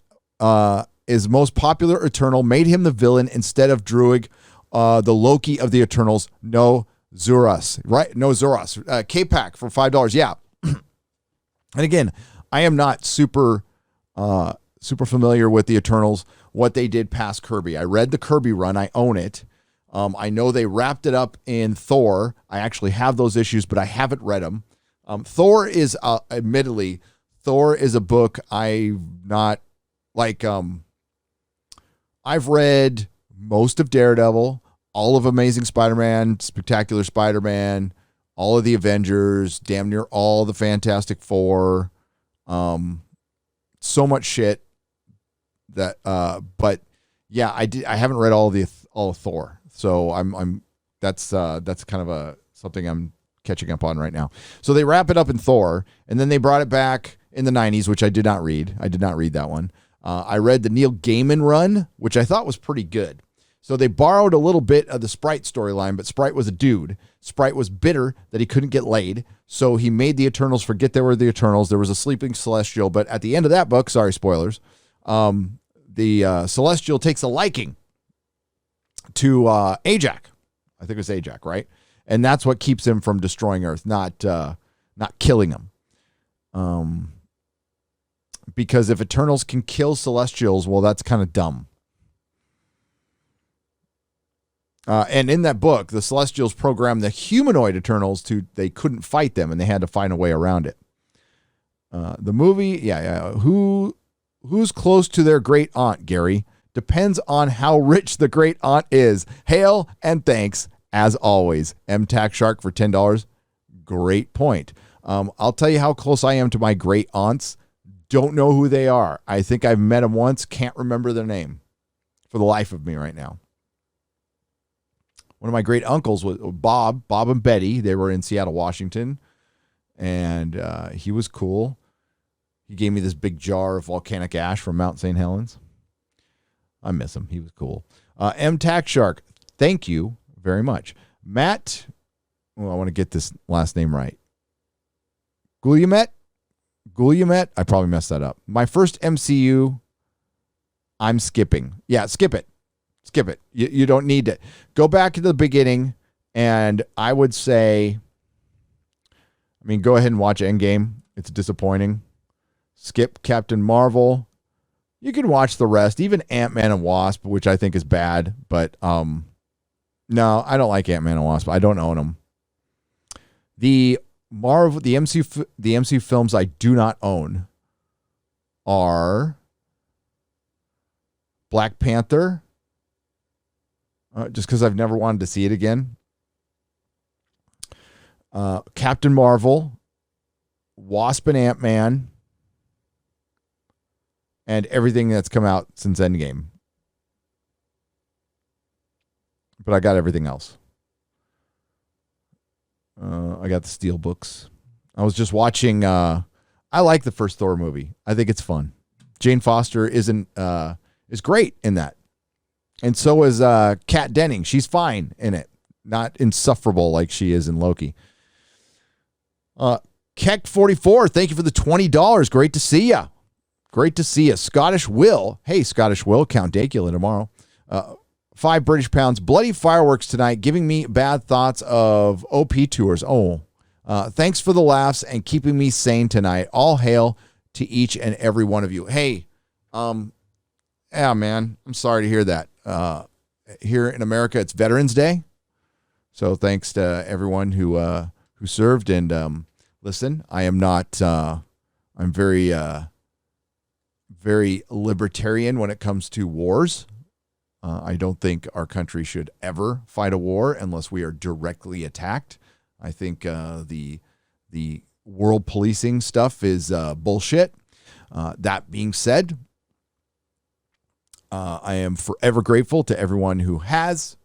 is most popular Eternal, made him the villain instead of Druig, the Loki of the Eternals. No Zuras, right? No Zuras. K-Pack for $5. Yeah. And again, I am not super familiar with the Eternals, what they did past Kirby. I read the Kirby run. I own it. I know they wrapped it up in Thor. I actually have those issues, but I haven't read them. Thor is, admittedly, Thor is a book I'm not, like, I've read most of Daredevil, all of Amazing Spider-Man, Spectacular Spider-Man, all of the Avengers, damn near all the Fantastic Four. So much shit that, but yeah, I haven't read all of Thor. So that's kind of something I'm catching up on right now. So they wrap it up in Thor, and then they brought it back in the 90s, which I did not read. I did not read that one. I read the Neil Gaiman run, which I thought was pretty good. So they borrowed a little bit of the Sprite storyline, but Sprite was a dude. Sprite was bitter that he couldn't get laid, so he made the Eternals forget they were the Eternals. There was a sleeping Celestial, but at the end of that book, sorry, spoilers, the Celestial takes a liking to Ajak. I think it was Ajak, right? And that's what keeps him from destroying Earth, not killing him. Because if Eternals can kill Celestials, well, that's kind of dumb. And in that book, the Celestials programmed the humanoid Eternals they couldn't fight them, and they had to find a way around it. The movie, who's close to their great aunt, Gary? Depends on how rich the great aunt is. Hail and thanks, as always. M-Tac Shark for $10. Great point. I'll tell you how close I am to my great aunts. Don't know who they are. I think I've met them once. Can't remember their name for the life of me right now. One of my great uncles was Bob and Betty. They were in Seattle, Washington, and he was cool. He gave me this big jar of volcanic ash from Mount St. Helens. I miss him. He was cool. M. Tax Shark, thank you very much. Matt, I want to get this last name right. Gulyamet? I probably messed that up. My first MCU, I'm skipping. Yeah, skip it. You don't need to. Go back to the beginning And I would say, go ahead and watch Endgame. It's disappointing. Skip Captain Marvel. You can watch the rest, even Ant-Man and Wasp, which I think is bad. But no, I don't like Ant-Man and Wasp. I don't own them. The MCU films I do not own are Black Panther, just because I've never wanted to see it again. Captain Marvel, Wasp and Ant-Man, and everything that's come out since Endgame. But I got everything else. I got the Steel books. I was just watching. I like the first Thor movie. I think it's fun. Jane Foster is great in that, and so is Kat Denning. She's fine in it, not insufferable like she is in Loki. Keck44, thank you for the $20. Great to see you. Great to see you. Scottish Will. Hey, Scottish Will. Count Dacula tomorrow. 5 British pounds. Bloody fireworks tonight, giving me bad thoughts of OP tours. Thanks for the laughs and keeping me sane tonight. All hail to each and every one of you. Hey, yeah, man, I'm sorry to hear that. Here in America, it's Veterans Day. So thanks to everyone who served. And listen, I am not, I'm very, very libertarian when it comes to wars. I don't think our country should ever fight a war unless we are directly attacked. I think the world policing stuff is bullshit. That being said, I am forever grateful to everyone who has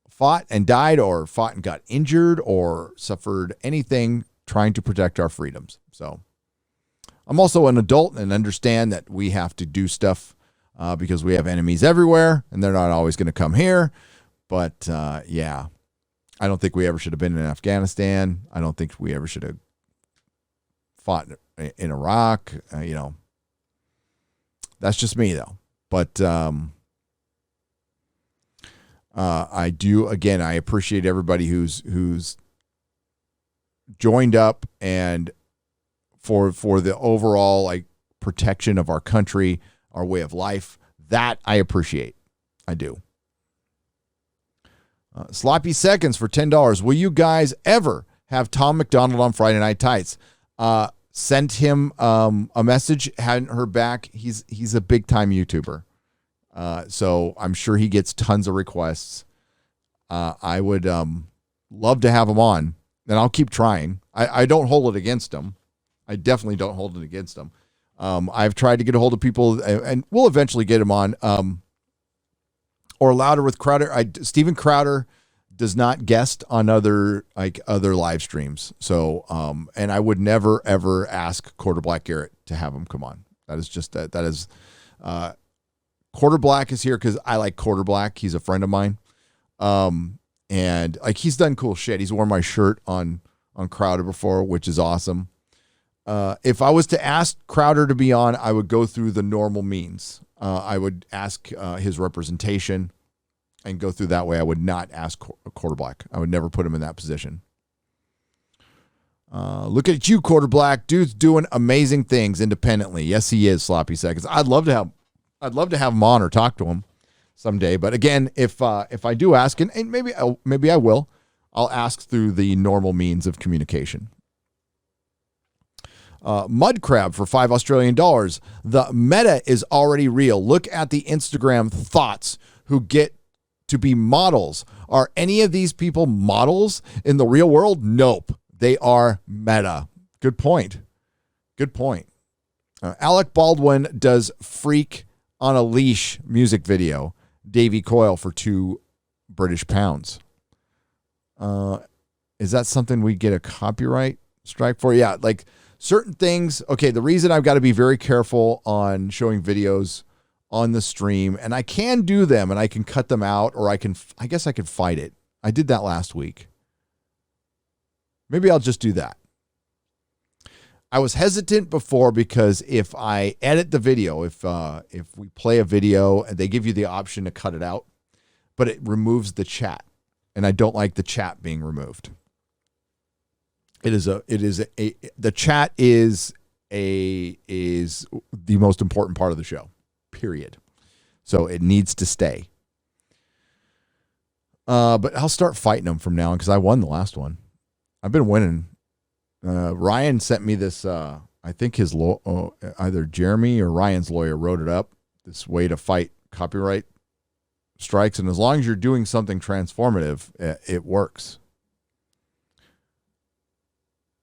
fought and died or fought and got injured or suffered anything trying to protect our freedoms. So I'm also an adult and understand that we have to do stuff because we have enemies everywhere and they're not always going to come here. But yeah, I don't think we ever should have been in Afghanistan. I don't think we ever should have fought in Iraq. That's just me though. But I do, again, I appreciate everybody who's joined up and for the overall protection of our country, our way of life. That I appreciate. I do. Sloppy Seconds for $10. Will you guys ever have Tom McDonald on Friday Night Tights? Sent him a message, hadn't heard back. He's a big time YouTuber. So I'm sure he gets tons of requests. I would love to have him on, and I'll keep trying. I don't hold it against him. I definitely don't hold it against him. I've tried to get a hold of people, and we'll eventually get him on. Or Louder with Crowder. Steven Crowder does not guest on other live streams. So, and I would never ever ask Quarter Black Garrett to have him come on. That is just that is. Quarter Black is here because I like Quarter Black. He's a friend of mine, and he's done cool shit. He's worn my shirt on Crowder before, which is awesome. If I was to ask Crowder to be on, I would go through the normal means. I would ask his representation and go through that way. I would not ask Quarter Black. I would never put him in that position. Look at you, Quarter Black. Dude's doing amazing things independently. Yes, he is, Sloppy Seconds. I'd love to have him on or talk to him someday. But again, if I do ask, and maybe I will, I'll ask through the normal means of communication. Mud Crab for $5 Australian. The meta is already real. Look at the Instagram thoughts who get to be models. Are any of these people models in the real world? Nope. They are meta. Good point. Alec Baldwin does Freak on a Leash music video. Davey Coyle for 2 British pounds. Is that something we get a copyright strike for? Yeah, certain things. Okay, the reason I've got to be very careful on showing videos on the stream, and I can do them and I can cut them out, or I guess I could fight it. I did that last week. Maybe I'll just do that. I was hesitant before because if I edit the video, if we play a video and they give you the option to cut it out, but it removes the chat. and I don't like the chat being removed. The chat is the most important part of the show, period. So it needs to stay. But I'll start fighting them from now on because I won the last one. I've been winning. Ryan sent me this, I think his either Jeremy or Ryan's lawyer wrote it up, this way to fight copyright strikes. And as long as you're doing something transformative, it works.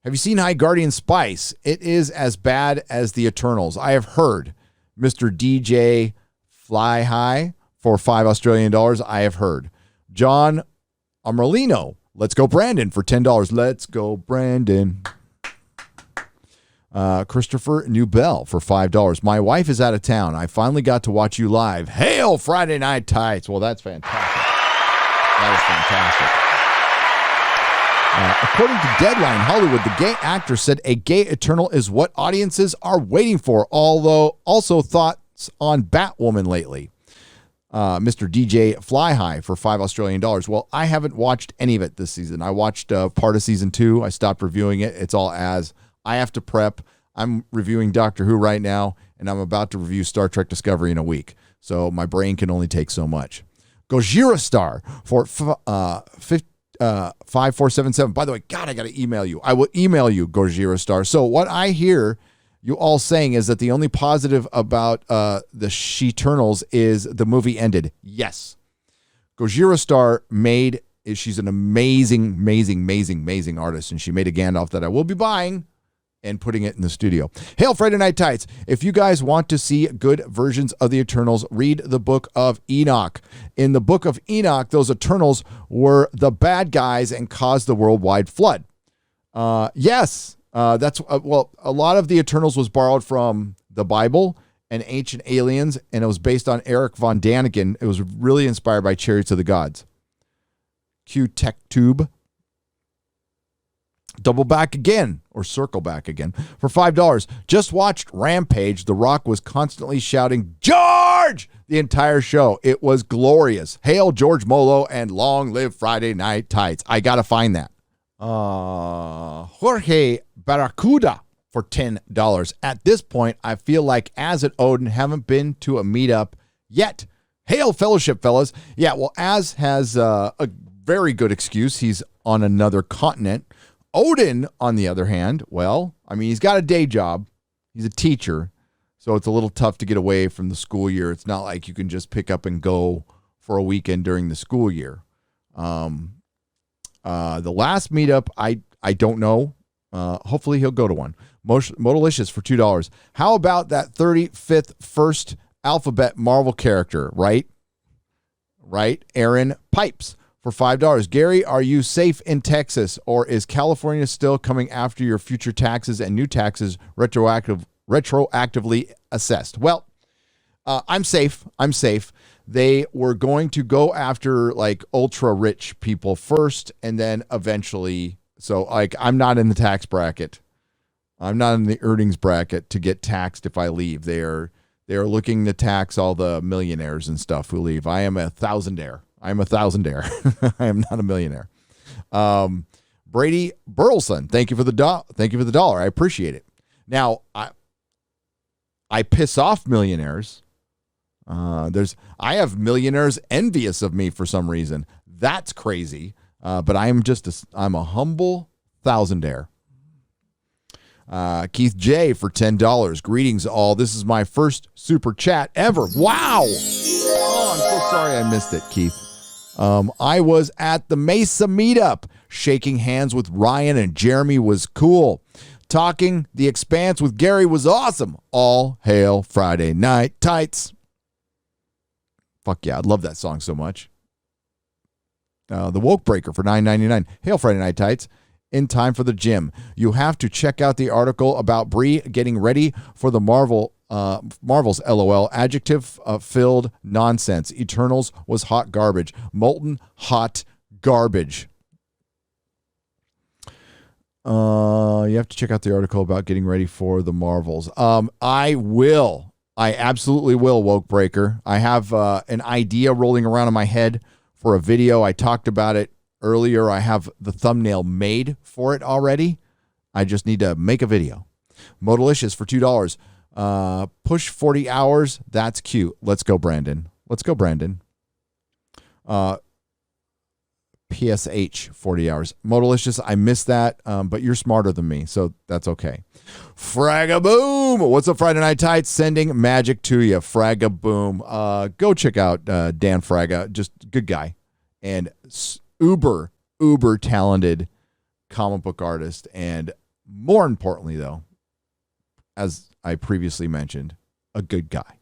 Have you seen High Guardian Spice? It is as bad as the Eternals. I have heard. Mr. DJ Fly High for $5 Australian. I have heard. John Amerlino. Let's go Brandon for $10. Let's go Brandon. Christopher Newbell for $5. My wife is out of town. I finally got to watch you live. Hail Friday Night Tights. Well, that's fantastic. That is fantastic. According to Deadline Hollywood, the gay actor said a gay Eternal is what audiences are waiting for, although also thoughts on Batwoman lately. Mr. DJ Fly High for $5 Australian. Well, I haven't watched any of it this season. I watched part of season 2. I stopped reviewing it. It's all as I have to prep. I'm reviewing Doctor Who right now, and I'm about to review Star Trek Discovery in a week. So my brain can only take so much. Gojira Star for 5477. By the way, God, I got to email you. I will email you, Gojira Star. So what I hear you all saying is that the only positive about the She-Eternals is the movie ended. Yes. Gojira Star she's an amazing artist, and she made a Gandalf that I will be buying and putting it in the studio. Hail Friday Night Tights. If you guys want to see good versions of the Eternals, read the Book of Enoch. In the Book of Enoch, those Eternals were the bad guys and caused the worldwide flood. Yes. A lot of the Eternals was borrowed from the Bible and Ancient Aliens, and it was based on Eric Von Daniken. It was really inspired by Chariots of the Gods. Q Tech Tube. Double back again, or circle back again, for $5. Just watched Rampage. The Rock was constantly shouting, George! The entire show. It was glorious. Hail George Molo and long live Friday Night Tights. I got to find that. Jorge Barracuda for $10. At this point, I feel like Az and Odin haven't been to a meetup yet. Hail Fellowship, fellas. Yeah, well, Az has a very good excuse. He's on another continent. Odin, on the other hand, well, I mean, he's got a day job. He's a teacher, so it's a little tough to get away from the school year. It's not like you can just pick up and go for a weekend during the school year. The last meetup, I don't know. Hopefully he'll go to one. Modalicious for $2. How about that 35th first alphabet Marvel character, right? Right? Aaron Pipes for $5. Gary, are you safe in Texas, or is California still coming after your future taxes and new taxes retroactively assessed? Well, I'm safe. They were going to go after like ultra rich people first, and then eventually. So like, I'm not in the tax bracket. I'm not in the earnings bracket to get taxed if I leave. They are looking to tax all the millionaires and stuff who leave. I am a thousandaire. I am not a millionaire. Brady Burleson, thank you for the dollar. I appreciate it. Now, I piss off millionaires. I have millionaires envious of me for some reason. That's crazy. But I'm a humble thousandaire. Keith J for $10. Greetings all. This is my first super chat ever. Wow. Oh, I'm so sorry I missed it, Keith. I was at the Mesa meetup. Shaking hands with Ryan and Jeremy was cool. Talking The Expanse with Gary was awesome. All hail Friday Night Tights. Fuck yeah, I love that song so much. The Woke Breaker for $9.99. Hail Friday Night Tights. In time for the gym. You have to check out the article about Brie getting ready for the Marvel's LOL. Adjective-filled nonsense. Eternals was hot garbage. Molten hot garbage. You have to check out the article about getting ready for the Marvels. I will. I absolutely will, Woke Breaker. I have an idea rolling around in my head for a video. I talked about it earlier. I have the thumbnail made for it already. I just need to make a video. Modalicious for $2. Push 40 hours. That's cute. Let's go, Brandon. PSH 40 hours. Modalicious, I missed that, but you're smarter than me, so that's okay. Fragaboom! What's up, Friday Night Tights? Sending magic to you. Fragaboom. Go check out Dan Fraga. Just good guy. And uber talented comic book artist. And more importantly, though, as I previously mentioned, a good guy.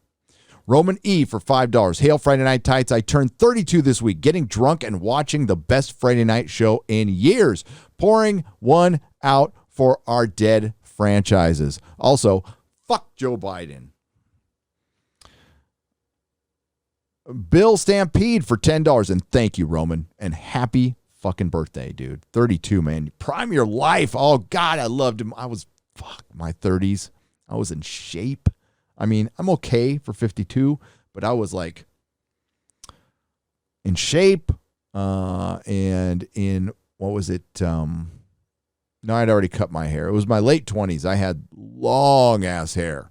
Roman E for $5. Hail Friday Night Tights. I turned 32 this week, getting drunk and watching the best Friday night show in years. Pouring one out for our dead franchises. Also, fuck Joe Biden. Bill Stampede for $10. And thank you, Roman. And happy fucking birthday, dude. 32, man. Prime your life. Oh, God, I loved him. I was, my 30s. I was in shape. I mean, I'm okay for 52, but I was like in shape and in, what was it? No, I'd already cut my hair. It was my late 20s. I had long ass hair.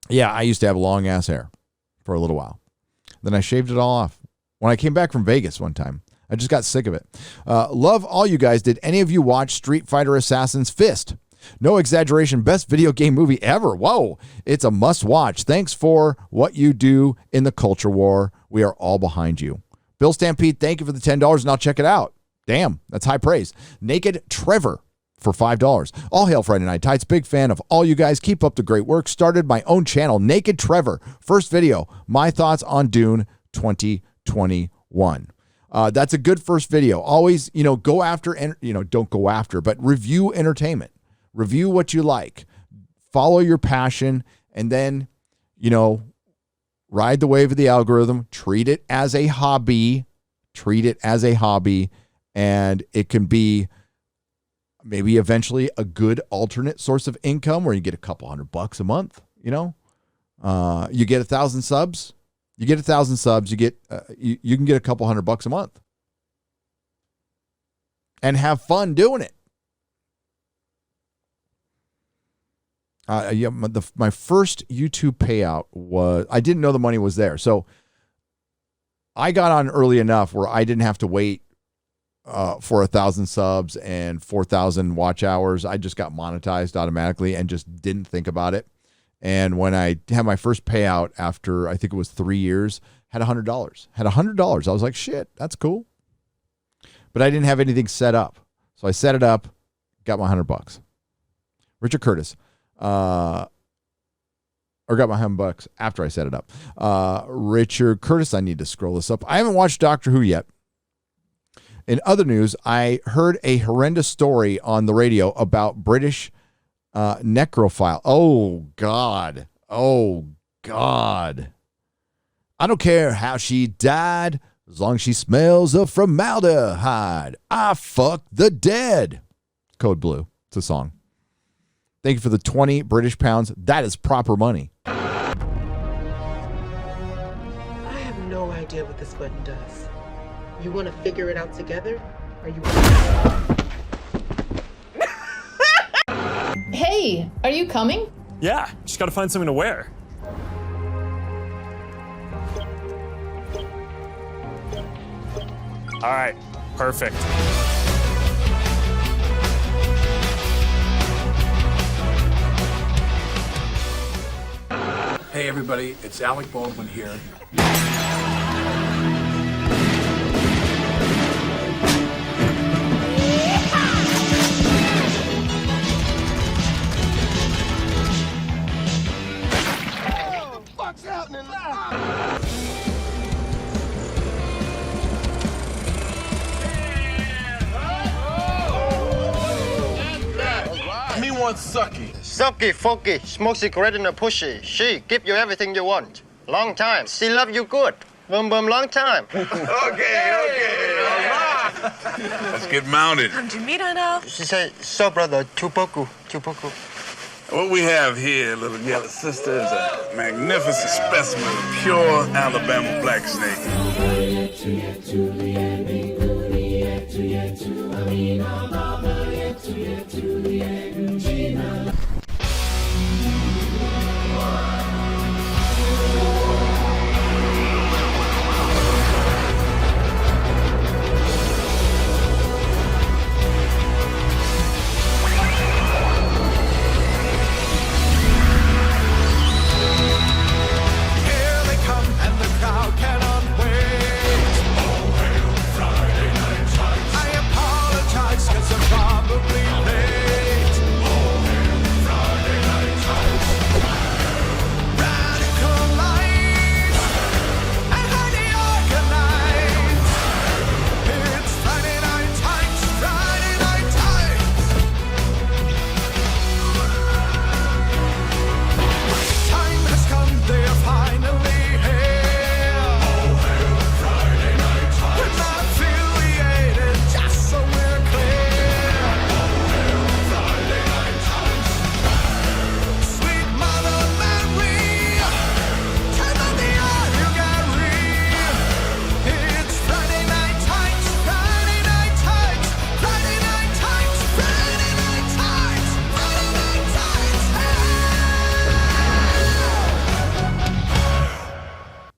Yeah, I used to have long ass hair for a little while. Then I shaved it all off. When I came back from Vegas one time, I just got sick of it. Love all you guys. Did any of you watch Street Fighter Assassin's Fist? No exaggeration, best video game movie ever. Whoa, it's a must watch. Thanks for what you do in the culture war. We are all behind you. Bill Stampede, thank you for the $10 and I'll check it out. Damn, that's high praise. Naked Trevor for $5. All hail Friday Night Tights. Big fan of all you guys. Keep up the great work. Started my own channel, Naked Trevor. First video, my thoughts on Dune 2021. That's a good first video. Always, go after, don't go after, but review entertainment. Review what you like, follow your passion, and then, ride the wave of the algorithm, treat it as a hobby, and it can be maybe eventually a good alternate source of income where you get a couple $100 a month, you get 1,000 subs, you get you can get a couple $100 a month and have fun doing it. My first YouTube payout was, I didn't know the money was there. So I got on early enough where I didn't have to wait for 1,000 subs and 4,000 watch hours. I just got monetized automatically and just didn't think about it. And when I had my first payout after, I think it was 3 years, had $100. I was like, shit, that's cool. But I didn't have anything set up. So I set it up, got my $100. Richard Curtis. Or got my $100 after I set it up. Richard Curtis, I need to scroll this up. I haven't watched Doctor Who yet. In other news, I heard a horrendous story on the radio about British necrophile. Oh, God. I don't care how she died, as long as she smells of formaldehyde. I fuck the dead. Code Blue. It's a song. Thank you for the 20 British pounds. That is proper money. I have no idea what this button does. You want to figure it out together? Are you... Hey, are you coming? Yeah, just gotta find something to wear. All right, perfect. Hey everybody, it's Alec Baldwin here. What's happening? Me want sucky. Sucky, funky, smoke cigarette in a pushy. She give you everything you want. Long time. She love you good. Boom, boom, long time. Okay. Let's get mounted. She say, so brother, tupoku. What we have here, little yellow sister, is a magnificent specimen of pure Alabama black snake.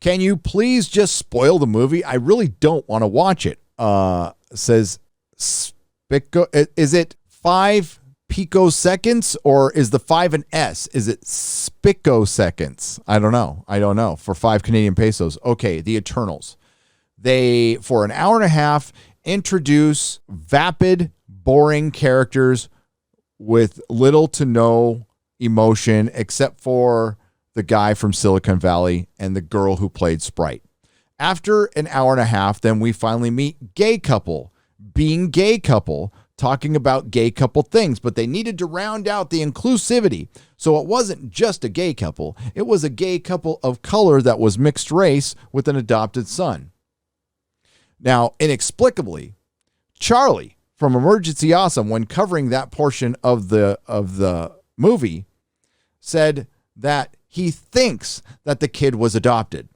Can you please just spoil the movie? I really don't want to watch it. Says Spico. Is it 5 picoseconds or is the 5 an S? Is it spicoseconds? I don't know. For 5 Canadian pesos. Okay, the Eternals. They, for an hour and a half, introduce vapid, boring characters with little to no emotion except for the guy from Silicon Valley and the girl who played Sprite. After an hour and a half, then we finally meet gay couple, talking about gay couple things, but they needed to round out the inclusivity. So it wasn't just a gay couple. It was a gay couple of color that was mixed race with an adopted son. Now, inexplicably, Charlie from Emergency Awesome, when covering that portion of the movie, said that he thinks that the kid was adopted.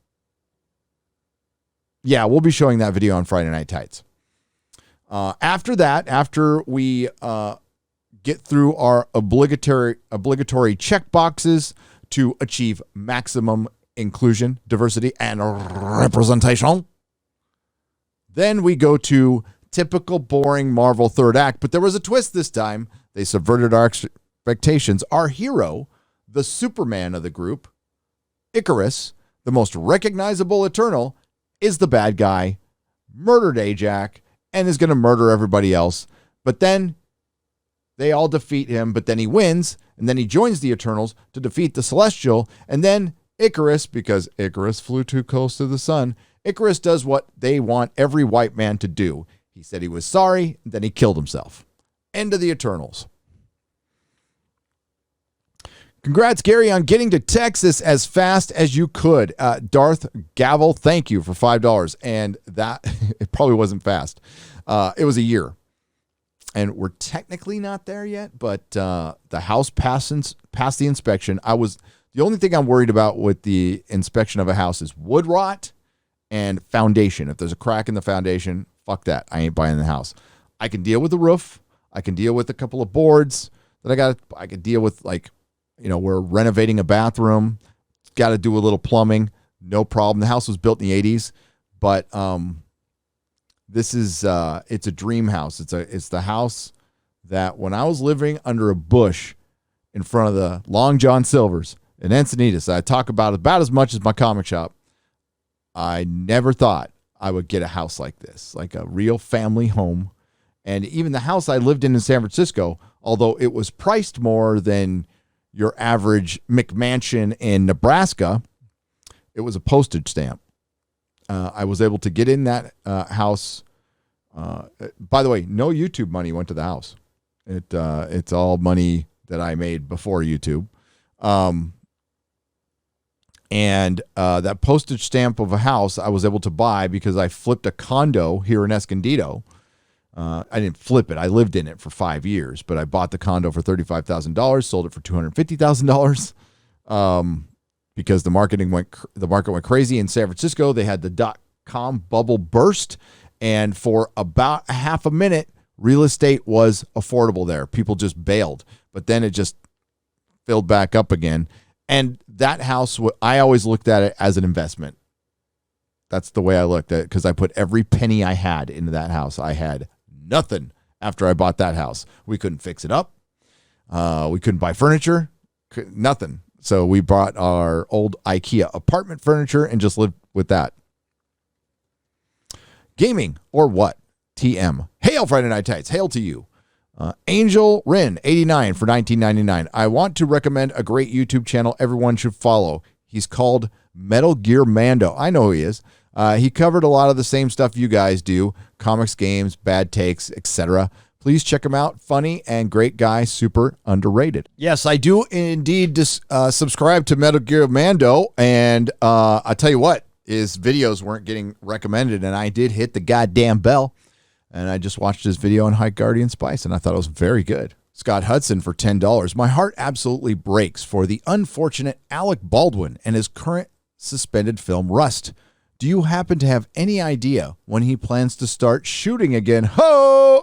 Yeah, we'll be showing that video on Friday Night Tights. After we get through our obligatory check boxes to achieve maximum inclusion, diversity, and representation, then we go to typical boring Marvel third act. But there was a twist this time. They subverted our expectations. Our hero, the Superman of the group, Icarus, the most recognizable Eternal, is the bad guy, murdered Ajax, and is going to murder everybody else. But then they all defeat him, but then he wins, and then he joins the Eternals to defeat the Celestial, and then Icarus, because Icarus flew too close to the sun, Icarus does what they want every white man to do. He said he was sorry, and then he killed himself. End of the Eternals. Congrats, Gary, on getting to Texas as fast as you could. Darth Gavel, thank you for $5. And that, it probably wasn't fast. It was a year. And we're technically not there yet, but the house passed the inspection. The only thing I'm worried about with the inspection of a house is wood rot and foundation. If there's a crack in the foundation, fuck that. I ain't buying the house. I can deal with the roof. I can deal with a couple of boards that I could deal with, like, we're renovating a bathroom. Got to do a little plumbing. No problem. The house was built in the 80s, but this is it's a dream house. It's the house that when I was living under a bush in front of the Long John Silver's in Encinitas, I talk about as much as my comic shop. I never thought I would get a house like this, like a real family home. And even the house I lived in San Francisco, although it was priced more than your average McMansion in Nebraska, it was a postage stamp. I was able to get in that house. By the way, no YouTube money went to the house. It's all money that I made before YouTube. And that postage stamp of a house I was able to buy because I flipped a condo here in Escondido. I didn't flip it. I lived in it for 5 years, but I bought the condo for $35,000, sold it for $250,000 because the market went crazy in San Francisco. They had the dot-com bubble burst, and for about a half a minute, real estate was affordable there. People just bailed, but then it just filled back up again. And that house, I always looked at it as an investment. That's the way I looked at it, because I put every penny I had into that house. I had nothing after I bought that house. We couldn't fix it up. We couldn't buy furniture, nothing. So we bought our old IKEA apartment furniture and just lived with that. Gaming or what? TM. Hail Friday Night Tights. Hail to you. Angel Rin, 89 for $19.99. I want to recommend a great YouTube channel everyone should follow. He's called Metal Gear Mando. I know who he is. He covered a lot of the same stuff you guys do. Comics, games, bad takes, etc. Please check him out. Funny and great guy. Super underrated. Yes, I do indeed subscribe to Metal Gear Mando. And I'll tell you what, his videos weren't getting recommended. And I did hit the goddamn bell. And I just watched his video on High Guardian Spice, and I thought it was very good. Scott Hudson for $10. My heart absolutely breaks for the unfortunate Alec Baldwin and his current suspended film Rust. Do you happen to have any idea when he plans to start shooting again? Ho!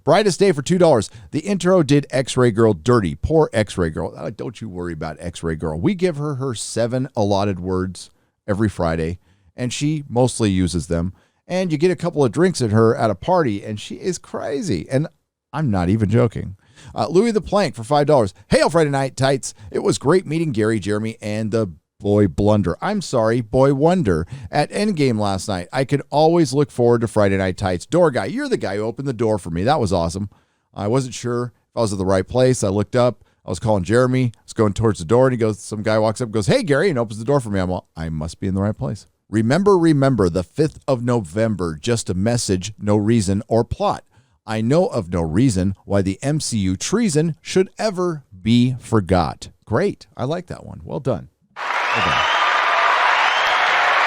Brightest Day for $2. The intro did X-Ray Girl dirty. Poor X-Ray Girl. Don't you worry about X-Ray Girl. We give her 7 allotted words every Friday, and she mostly uses them. And you get a couple of drinks at her at a party, and she is crazy. And I'm not even joking. Louis the Plank for $5. Hail Friday Night Tights. It was great meeting Gary, Jeremy, and the boy Blunder. I'm sorry, boy Wonder at Endgame last night. I can always look forward to Friday Night Tights. Door guy, you're the guy who opened the door for me. That was awesome. I wasn't sure if I was at the right place. I looked up. I was calling Jeremy. I was going towards the door, and he goes, some guy walks up and goes, hey, Gary, and opens the door for me. I'm all, I must be in the right place. Remember, the 5th of November, just a message, no reason or plot. I know of no reason why the MCU treason should ever be forgot. Great. I like that one. Well done.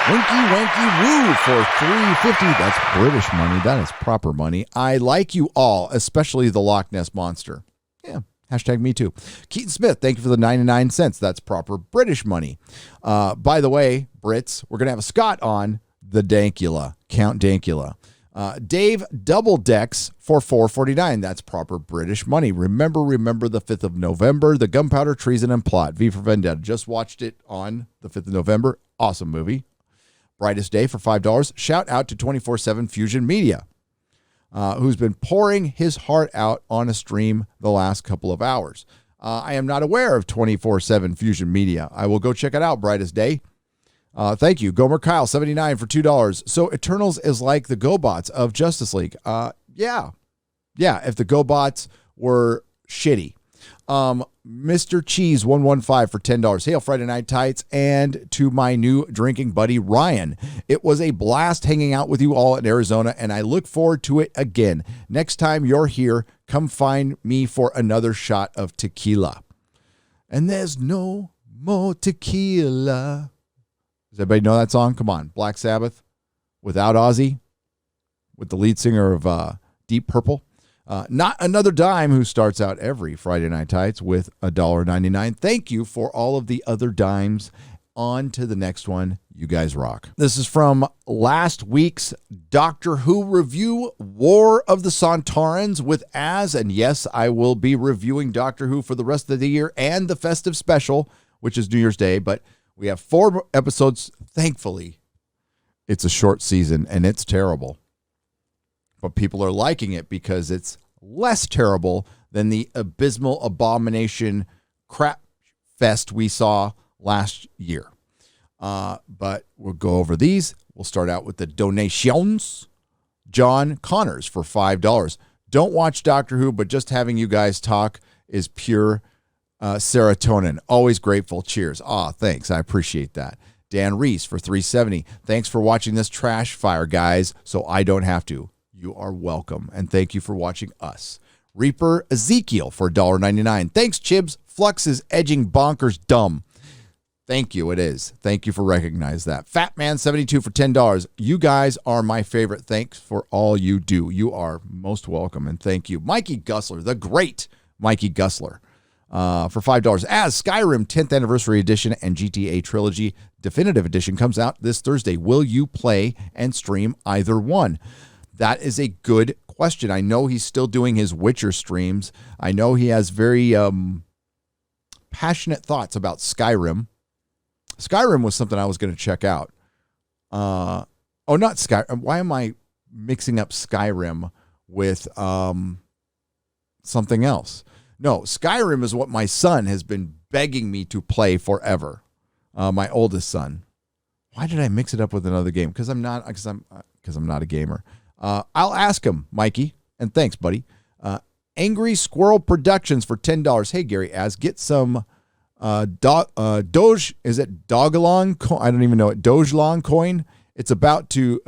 Winky Wanky Woo for $3.50. That's British money. That is proper money. I like you all, especially the Loch Ness Monster. Yeah. Hashtag me too. Keaton Smith, thank you for the 99 cents. That's proper British money. By the way, Brits, we're going to have a Scott on the Dankula, Count Dankula. Dave Double Decks for $4.49. That's proper British money. Remember the 5th of November, the Gunpowder Treason and Plot. V for Vendetta. Just watched it on the 5th of November. Awesome movie. Brightest Day for $5. Shout out to 24/7 Fusion Media, who's been pouring his heart out on a stream the last couple of hours. I am not aware of 24/7 Fusion Media. I will go check it out, Brightest Day. Thank you. Gomer Kyle, $79 for $2. So Eternals is like the GoBots of Justice League. Yeah, if the GoBots were shitty. Mr. Cheese 115 for $10. Hail Friday Night Tights, and to my new drinking buddy Ryan. It was a blast hanging out with you all in Arizona, and I look forward to it again. Next time you're here, come find me for another shot of tequila. And there's no more tequila. Does everybody know that song? Come on. Black Sabbath without Ozzy, with the lead singer of Deep Purple. Not Another Dime, who starts out every Friday Night Tights with $1.99. Thank you for all of the other dimes. On to the next one. You guys rock. This is from last week's Doctor Who review, War of the Sontarans with Az. And yes, I will be reviewing Doctor Who for the rest of the year and the festive special, which is New Year's Day. But we have 4 episodes. Thankfully, it's a short season and it's terrible. But people are liking it because it's less terrible than the abysmal abomination crap fest we saw last year. But we'll go over these. We'll start out with the donations. John Connors for $5. Don't watch Doctor Who, but just having you guys talk is pure serotonin. Always grateful. Cheers. Thanks. I appreciate that. Dan Reese for $3.70. Thanks for watching this trash fire, guys, so I don't have to. You are welcome, and thank you for watching us. Reaper Ezekiel for $1.99. Thanks, Chibs. Flux is edging bonkers dumb. Thank you, it is. Thank you for recognizing that. Fatman72 for $10. You guys are my favorite. Thanks for all you do. You are most welcome, and thank you. Mikey Gussler, the great Mikey Gussler. for $5. As Skyrim 10th Anniversary Edition and GTA Trilogy Definitive Edition comes out this Thursday. Will you play and stream either one? That is a good question. I know he's still doing his Witcher streams. I know he has very passionate thoughts about Skyrim. Skyrim was something I was going to check out. Not Skyrim. Why am I mixing up Skyrim with something else? No, Skyrim is what my son has been begging me to play forever. My oldest son. Why did I mix it up with another game? Because I'm not a gamer. I'll ask him, Mikey. And thanks, buddy. Angry Squirrel Productions for $10. Hey, Gary, get some Doge. Is it Dogelong? I don't even know it. Dogelong coin. It's about to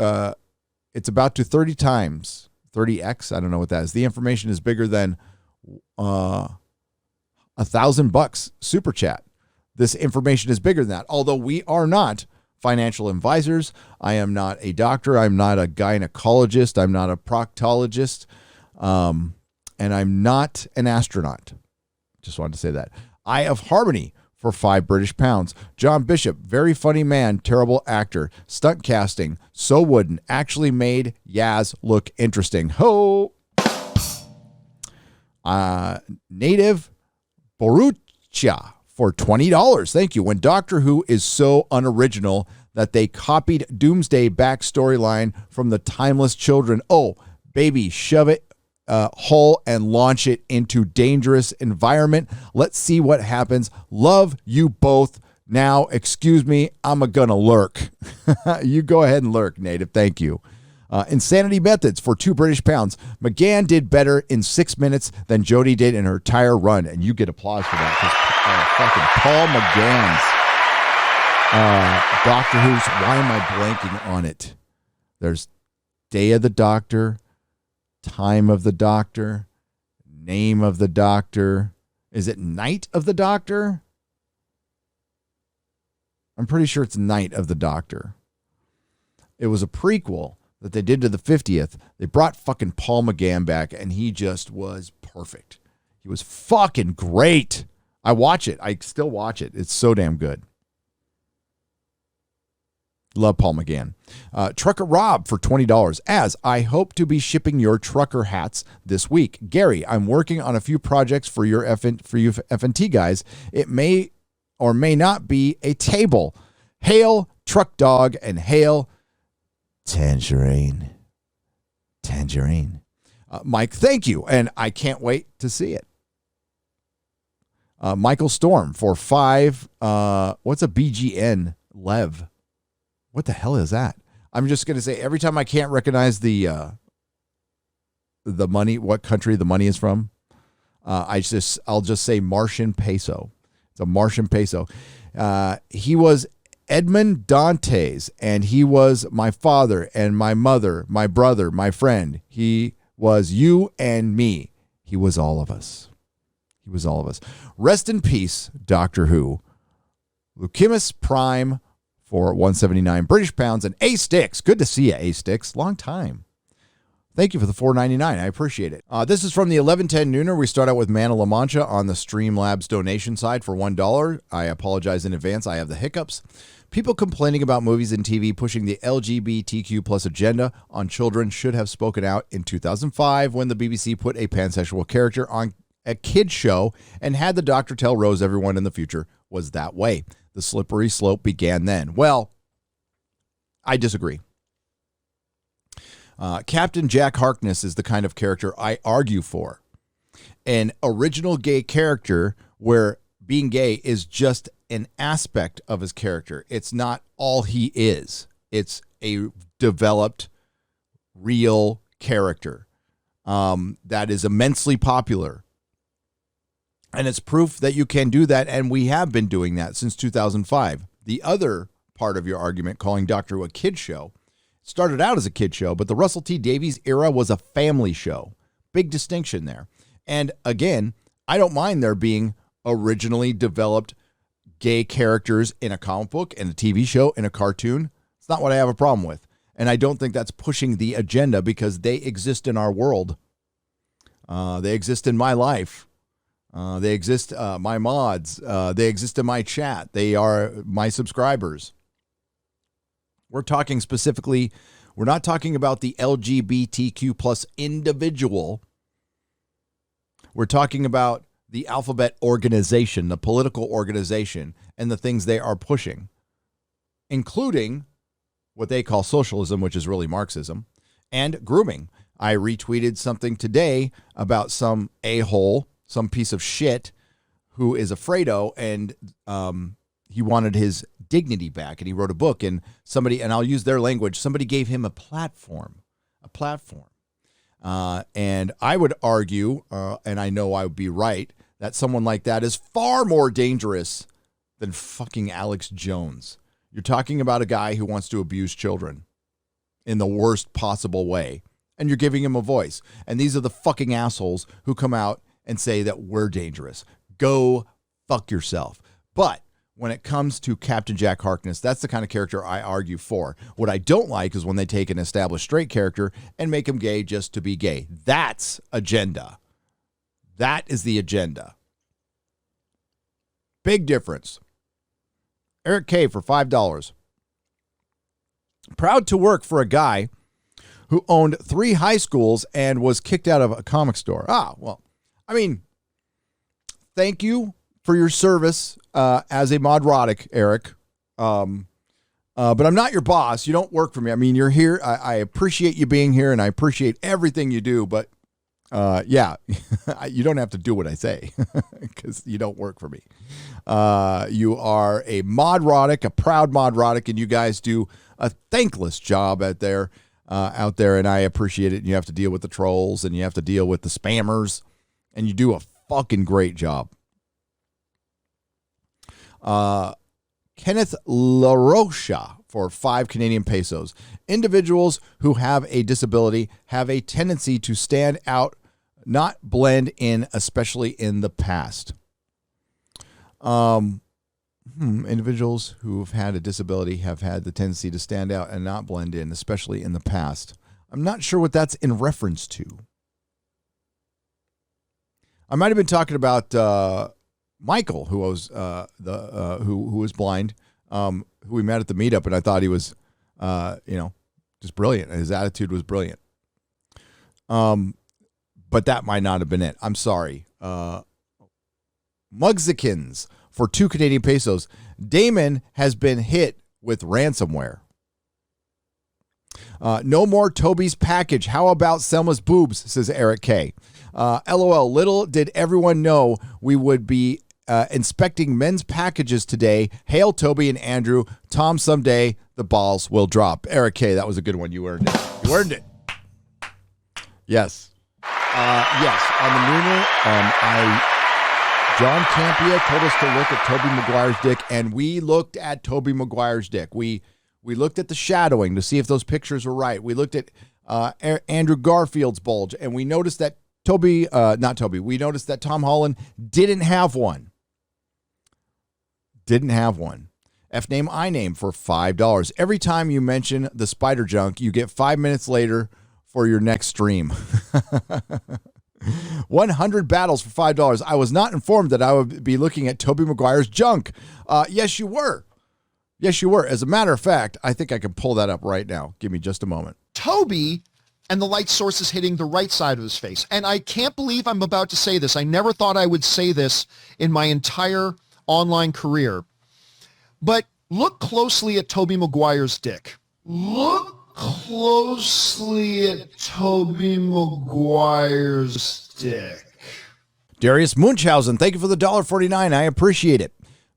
30 times 30x. I don't know what that is. The information is bigger than $1,000 super chat. This information is bigger than that. Although we are not financial advisors. I am not a doctor. I'm not a gynecologist. I'm not a proctologist. And I'm not an astronaut. Just wanted to say that. Eye of Harmony for £5 British. John Bishop, very funny man, terrible actor. Stunt casting, so wooden. Actually made Yaz look interesting. Ho! Native Borucha for $20. Thank you. When Doctor Who is so unoriginal that they copied Doomsday backstory line from the Timeless Children. Oh, baby, shove it hole and launch it into dangerous environment. Let's see what happens. Love you both. Now, excuse me, I'm gonna lurk. You go ahead and lurk, Native. Thank you. Insanity Methods for £2 British. McGann did better in 6 minutes than Jodie did in her entire run, and you get applause for that because fucking Paul McGann's Doctor Who's. Why am I blanking on it? There's Day of the Doctor, Time of the Doctor, Name of the Doctor. Is it Night of the Doctor? I'm pretty sure it's Night of the Doctor. It was a prequel that they did to the 50th. They brought fucking Paul McGann back, and he just was perfect. He was fucking great. I watch it. I still watch it. It's so damn good. Love Paul McGann. Trucker Rob for $20. As I hope to be shipping your trucker hats this week. Gary, I'm working on a few projects for you FNT guys. It may or may not be a table. Hail Truck Dog and hail Tangerine. Mike, thank you. And I can't wait to see it. Michael Storm for $5. What's a BGN Lev? What the hell is that? I'm just going to say every time I can't recognize the money, what country the money is from, I'll just say Martian peso. It's a Martian peso. He was Edmond Dantes, and he was my father and my mother, my brother, my friend. He was you and me. He was all of us. Rest in peace, Doctor Who. Leucimus Prime for £179 British, and A-Sticks. Good to see you, A-Sticks. Long time. Thank you for the $4.99. I appreciate it. This is from the 1110 Nooner. We start out with Mana La Mancha on the Streamlabs donation side for $1. I apologize in advance. I have the hiccups. People complaining about movies and TV pushing the LGBTQ plus agenda on children should have spoken out in 2005 when the BBC put a pansexual character on a kid's show and had the doctor tell Rose everyone in the future was that way. The slippery slope began then. Well, I disagree. Captain Jack Harkness is the kind of character I argue for. An original gay character where being gay is just an aspect of his character. It's not all he is. It's a developed, real character that is immensely popular. And it's proof that you can do that, and we have been doing that since 2005. The other part of your argument, calling Doctor Who a kid show, started out as a kid show, but the Russell T Davies era was a family show. Big distinction there. And again, I don't mind there being originally developed gay characters in a comic book, in a TV show, in a cartoon. It's not what I have a problem with. And I don't think that's pushing the agenda because they exist in our world. They exist in my life. They exist, my mods. They exist in my chat. They are my subscribers. We're talking specifically, we're not talking about the LGBTQ plus individual. We're talking about the alphabet organization, the political organization, and the things they are pushing, including what they call socialism, which is really Marxism, and grooming. I retweeted something today about some a-hole, some piece of shit who is a Fredo, and he wanted his dignity back, and he wrote a book, and somebody, and I'll use their language, somebody gave him a platform. And I would argue, and I know I would be right, that someone like that is far more dangerous than fucking Alex Jones. You're talking about a guy who wants to abuse children in the worst possible way, and you're giving him a voice. And these are the fucking assholes who come out and say that we're dangerous. Go fuck yourself. But when it comes to Captain Jack Harkness, that's the kind of character I argue for. What I don't like is when they take an established straight character and make him gay just to be gay. That's agenda. That is the agenda. Big difference. Eric K. for $5. Proud to work for a guy who owned 3 high schools and was kicked out of a comic store. Well, I mean, thank you for your service as a Nerdrotic, Eric. But I'm not your boss. You don't work for me. I mean, you're here. I appreciate you being here, and I appreciate everything you do. But yeah, you don't have to do what I say because you don't work for me. You are a Nerdrotic, a proud Nerdrotic, and you guys do a thankless job out there, and I appreciate it. And you have to deal with the trolls, and you have to deal with the spammers, and you do a fucking great job. Kenneth LaRocha for 5 Canadian pesos. Individuals who have a disability have a tendency to stand out, not blend in, especially in the past. Individuals who've had a disability have had the tendency to stand out and not blend in, especially in the past. I'm not sure what that's in reference to. I might have been talking about Michael, who was who was blind, who we met at the meetup, and I thought he was, just brilliant. His attitude was brilliant. But that might not have been it. I'm sorry. Mugzikins for 2 Canadian pesos. Damon has been hit with ransomware. No more Toby's package. How about Selma's boobs, says Eric K. LOL, little did everyone know we would be inspecting men's packages today. Hail Toby and Andrew. Tom, someday the balls will drop. Eric K., that was a good one. You earned it. You earned it. Yes. Yes. On the Mooner, John Campia told us to look at Tobey Maguire's dick, and we looked at Tobey Maguire's dick. We looked at the shadowing to see if those pictures were right. We looked at Andrew Garfield's bulge, and we noticed that we noticed that Tom Holland didn't have one. F name, I name for $5. Every time you mention the spider junk, you get 5 minutes later for your next stream. 100 battles for $5. I was not informed that I would be looking at Tobey Maguire's junk. Yes, you were. Yes, you were. As a matter of fact, I think I can pull that up right now. Give me just a moment. Toby, and the light source is hitting the right side of his face. And I can't believe I'm about to say this. I never thought I would say this in my entire online career. But look closely at Tobey Maguire's dick. Look closely at Tobey Maguire's dick. Darius Munchausen, thank you for the $1.49. I appreciate it.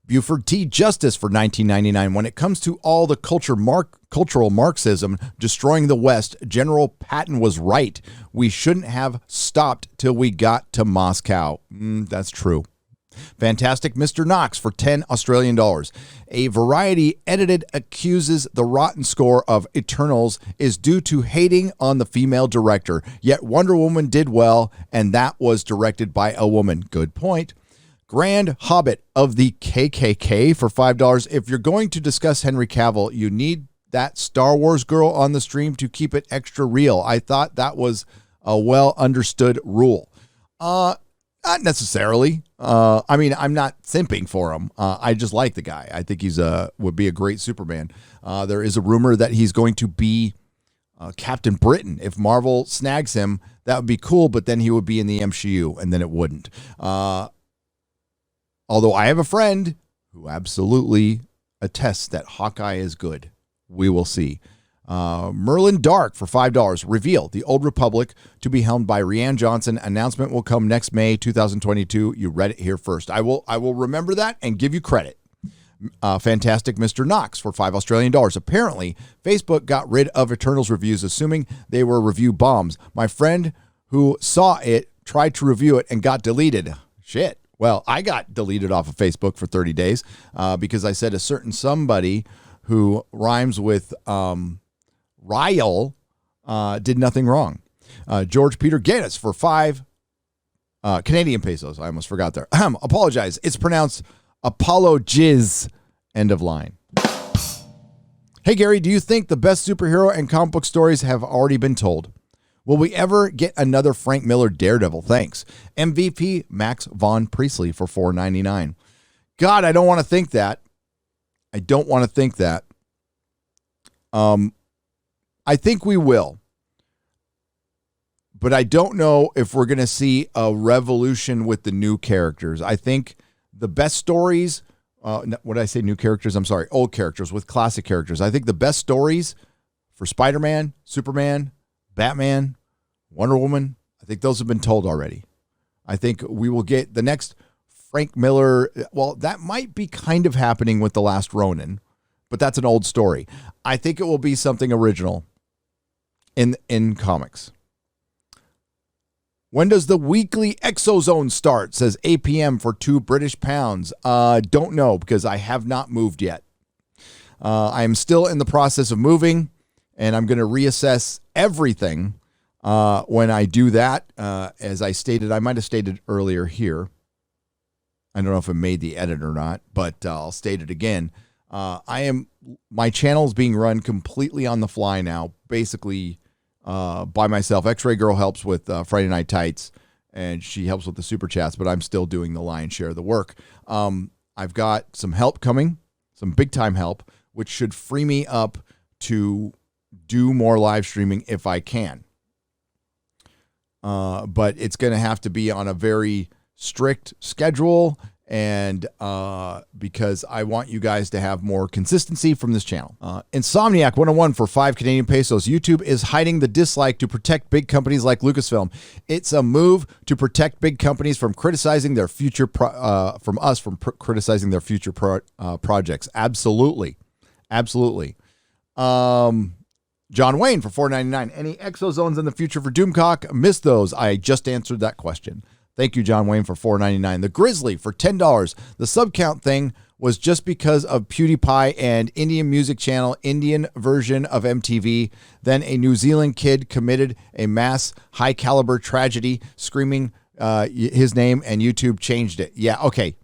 Buford T. Justice for $19.99. When it comes to all the cultural Marxism destroying the West, General Patton was right. We shouldn't have stopped till we got to Moscow. That's true. Fantastic Mr. Knox for $10 Australian dollars. A Variety edited accuses the rotten score of Eternals is due to hating on the female director. Yet Wonder Woman did well, and that was directed by a woman. Good point. Grand Hobbit of the KKK for $5. If you're going to discuss Henry Cavill, you need that Star Wars girl on the stream to keep it extra real. I thought that was a well understood rule. Not necessarily. I mean, I'm not simping for him. I just like the guy. I think he's would be a great Superman. There is a rumor that he's going to be Captain Britain. If Marvel snags him, that would be cool, but then he would be in the MCU, and then it wouldn't. Although I have a friend who absolutely attests that Hawkeye is good. We will see. Merlin Dark for $5. Reveal the Old Republic to be helmed by Rian Johnson. Announcement will come next May 2022. You read it here first. I will remember that and give you credit. Fantastic Mr. Knox for $5 Australian dollars. Apparently, Facebook got rid of Eternals reviews, assuming they were review bombs. My friend who saw it tried to review it and got deleted. Shit. Well, I got deleted off of Facebook for 30 days because I said a certain somebody who rhymes with Ryle did nothing wrong. George Peter Gaddis for 5 Canadian pesos. I almost forgot there. Apologize. It's pronounced Apollo Jizz. End of line. Hey, Gary, do you think the best superhero and comic book stories have already been told? Will we ever get another Frank Miller Daredevil? Thanks. MVP Max Von Priestley for $4.99. God, I don't want to think that. I don't want to think that. I think we will. But I don't know if we're going to see a revolution with the new characters. I think the best stories, what did I say, new characters? I'm sorry, old characters with classic characters. I think the best stories for Spider-Man, Superman, Batman, Wonder Woman, I think those have been told already. I think we will get the next Frank Miller. Well, that might be kind of happening with The Last Ronin, but that's an old story. I think it will be something original in comics. When does the weekly Exozone start? Says APM for £2 British. Don't know because I have not moved yet. I am still in the process of moving, and I'm going to reassess everything when I do that. As I stated, I might have stated earlier here. I don't know if it made the edit or not, but I'll state it again. My channel is being run completely on the fly now, basically by myself. X-Ray Girl helps with Friday Night Tights, and she helps with the super chats, but I'm still doing the lion's share of the work. I've got some help coming, some big time help, which should free me up to do more live streaming if I can. But it's going to have to be on a very strict schedule, and because I want you guys to have more consistency from this channel. Insomniac 101 for 5 Canadian pesos. YouTube is hiding the dislike to protect big companies like Lucasfilm. It's a move to protect big companies from criticizing their future criticizing their future projects. Absolutely. John Wayne for $4.99. Any exozones in the future for Doomcock? Missed those. I just answered that question. Thank you, John Wayne, for $4.99. The Grizzly for $10. The sub count thing was just because of PewDiePie and Indian music channel, Indian version of MTV. Then a New Zealand kid committed a mass high caliber tragedy, screaming his name, and YouTube changed it. Yeah, okay.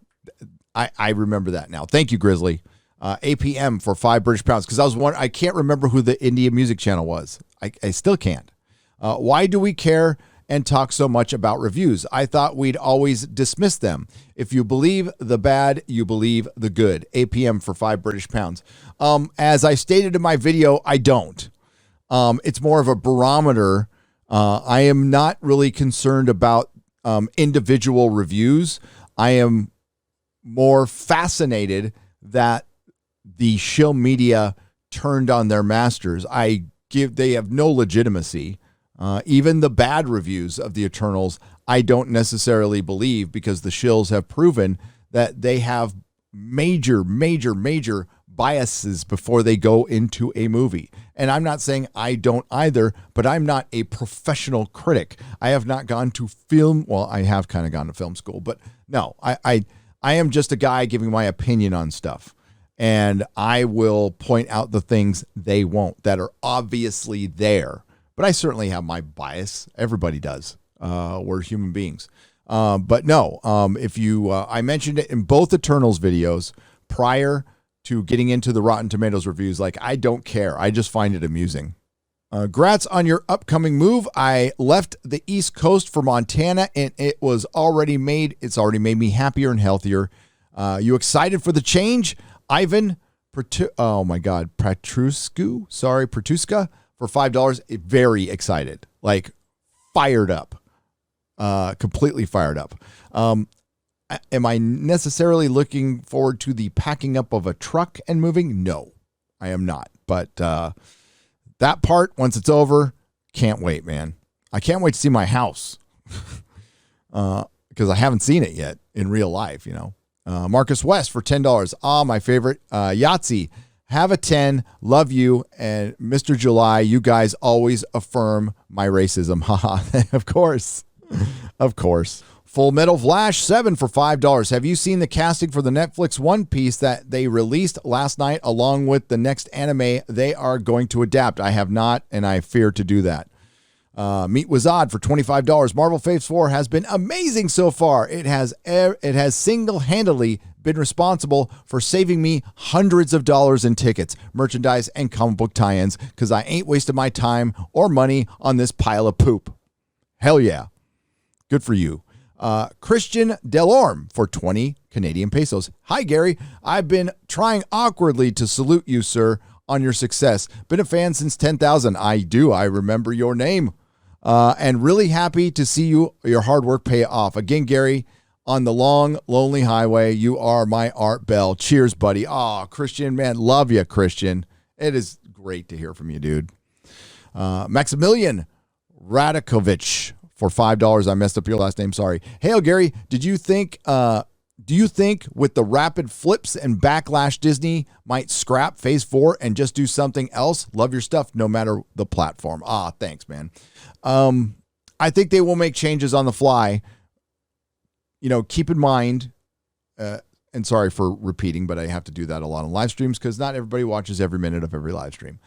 I remember that now. Thank you, Grizzly. APM for £5 British, because I can't remember who the Indian music channel was. I still can't. Why do we care and talk so much about reviews? I thought we'd always dismiss them. If you believe the bad, you believe the good. APM for £5 British. As I stated in my video, I don't. It's more of a barometer. I am not really concerned about individual reviews. I am more fascinated that the shill media turned on their masters. They have no legitimacy. Even the bad reviews of the Eternals, I don't necessarily believe, because the shills have proven that they have major biases before they go into a movie. And I'm not saying I don't either, but I'm not a professional critic. I have not gone to film. Well, I have kind of gone to film school, but no, I am just a guy giving my opinion on stuff. And I will point out the things they won't, that are obviously there. But I certainly have my bias. Everybody does. We're human beings. But no, if you, I mentioned it in both Eternals videos prior to getting into the Rotten Tomatoes reviews. Like, I don't care. I just find it amusing. Grats on your upcoming move. I left the East Coast for Montana, and it's already made me happier and healthier. You excited for the change? Ivan, Petruska for $5. Very excited, like fired up, completely fired up. Am I necessarily looking forward to the packing up of a truck and moving? No, I am not. But that part, once it's over, can't wait, man. I can't wait to see my house because I haven't seen it yet in real life, you know. Marcus West for $10. My favorite. Yahtzee, have a 10. Love you. And Mr. July, you guys always affirm my racism. Haha. Of course. Of course. Full Metal Flash 7 for $5. Have you seen the casting for the Netflix One Piece that they released last night along with the next anime they are going to adapt? I have not, and I fear to do that. Meet Wizard for $25. Marvel Phase 4 has been amazing so far. It has single-handedly been responsible for saving me hundreds of dollars in tickets, merchandise, and comic book tie-ins because I ain't wasted my time or money on this pile of poop. Hell yeah. Good for you. Christian Delorme for 20 Canadian pesos. Hi, Gary. I've been trying awkwardly to salute you, sir, on your success. Been a fan since 10,000. I do. I remember your name. And really happy to see your hard work pay off. Again, Gary, on the long, lonely highway, you are my Art Bell. Cheers, buddy. Oh, Christian, man, love you, Christian. It is great to hear from you, dude. Maximilian Radakovich for $5. I messed up your last name. Sorry. Hey, Gary, do you think with the rapid flips and backlash Disney might scrap Phase 4 and just do something else? Love your stuff no matter the platform. Thanks, man. I think they will make changes on the fly. You know, keep in mind, and sorry for repeating, but I have to do that a lot on live streams because not everybody watches every minute of every live stream.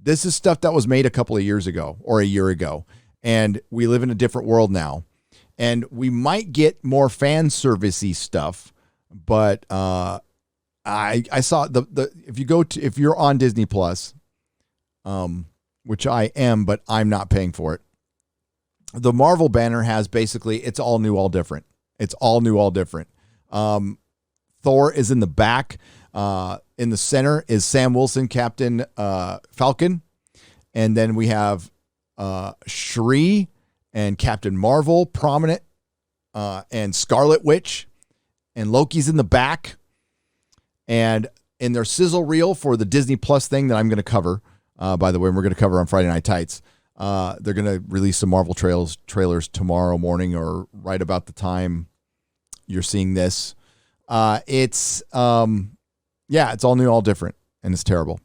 This is stuff that was made a couple of years ago or a year ago. And we live in a different world now. And we might get more fan servicey stuff, but I saw if you're on Disney Plus, which I am, but I'm not paying for it. The Marvel banner has basically it's all new, all different. It's all new, all different. Thor is in the back. In the center is Sam Wilson, Captain Falcon, and then we have Shuri and Captain Marvel prominent, and Scarlet Witch, and Loki's in the back. And in their sizzle reel for the Disney Plus thing that I'm going to cover, by the way, we're going to cover on Friday Night Tights. They're going to release some Marvel trailers tomorrow morning or right about the time you're seeing this. It's all new, all different, and it's terrible.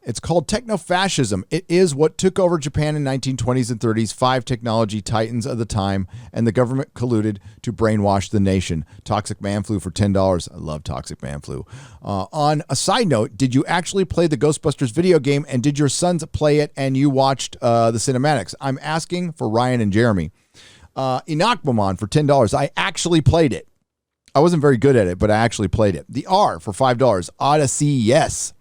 It's called techno-fascism. It is what took over Japan in 1920s and 30s, 5 technology titans of the time, and the government colluded to brainwash the nation. Toxic Man Flu for $10. I love Toxic Man Flu. On a side note, did you actually play the Ghostbusters video game, and did your sons play it and you watched the cinematics? I'm asking for Ryan and Jeremy. Enoch Maman for $10. I actually played it. I wasn't very good at it, but I actually played it. The R for $5. Odyssey, yes.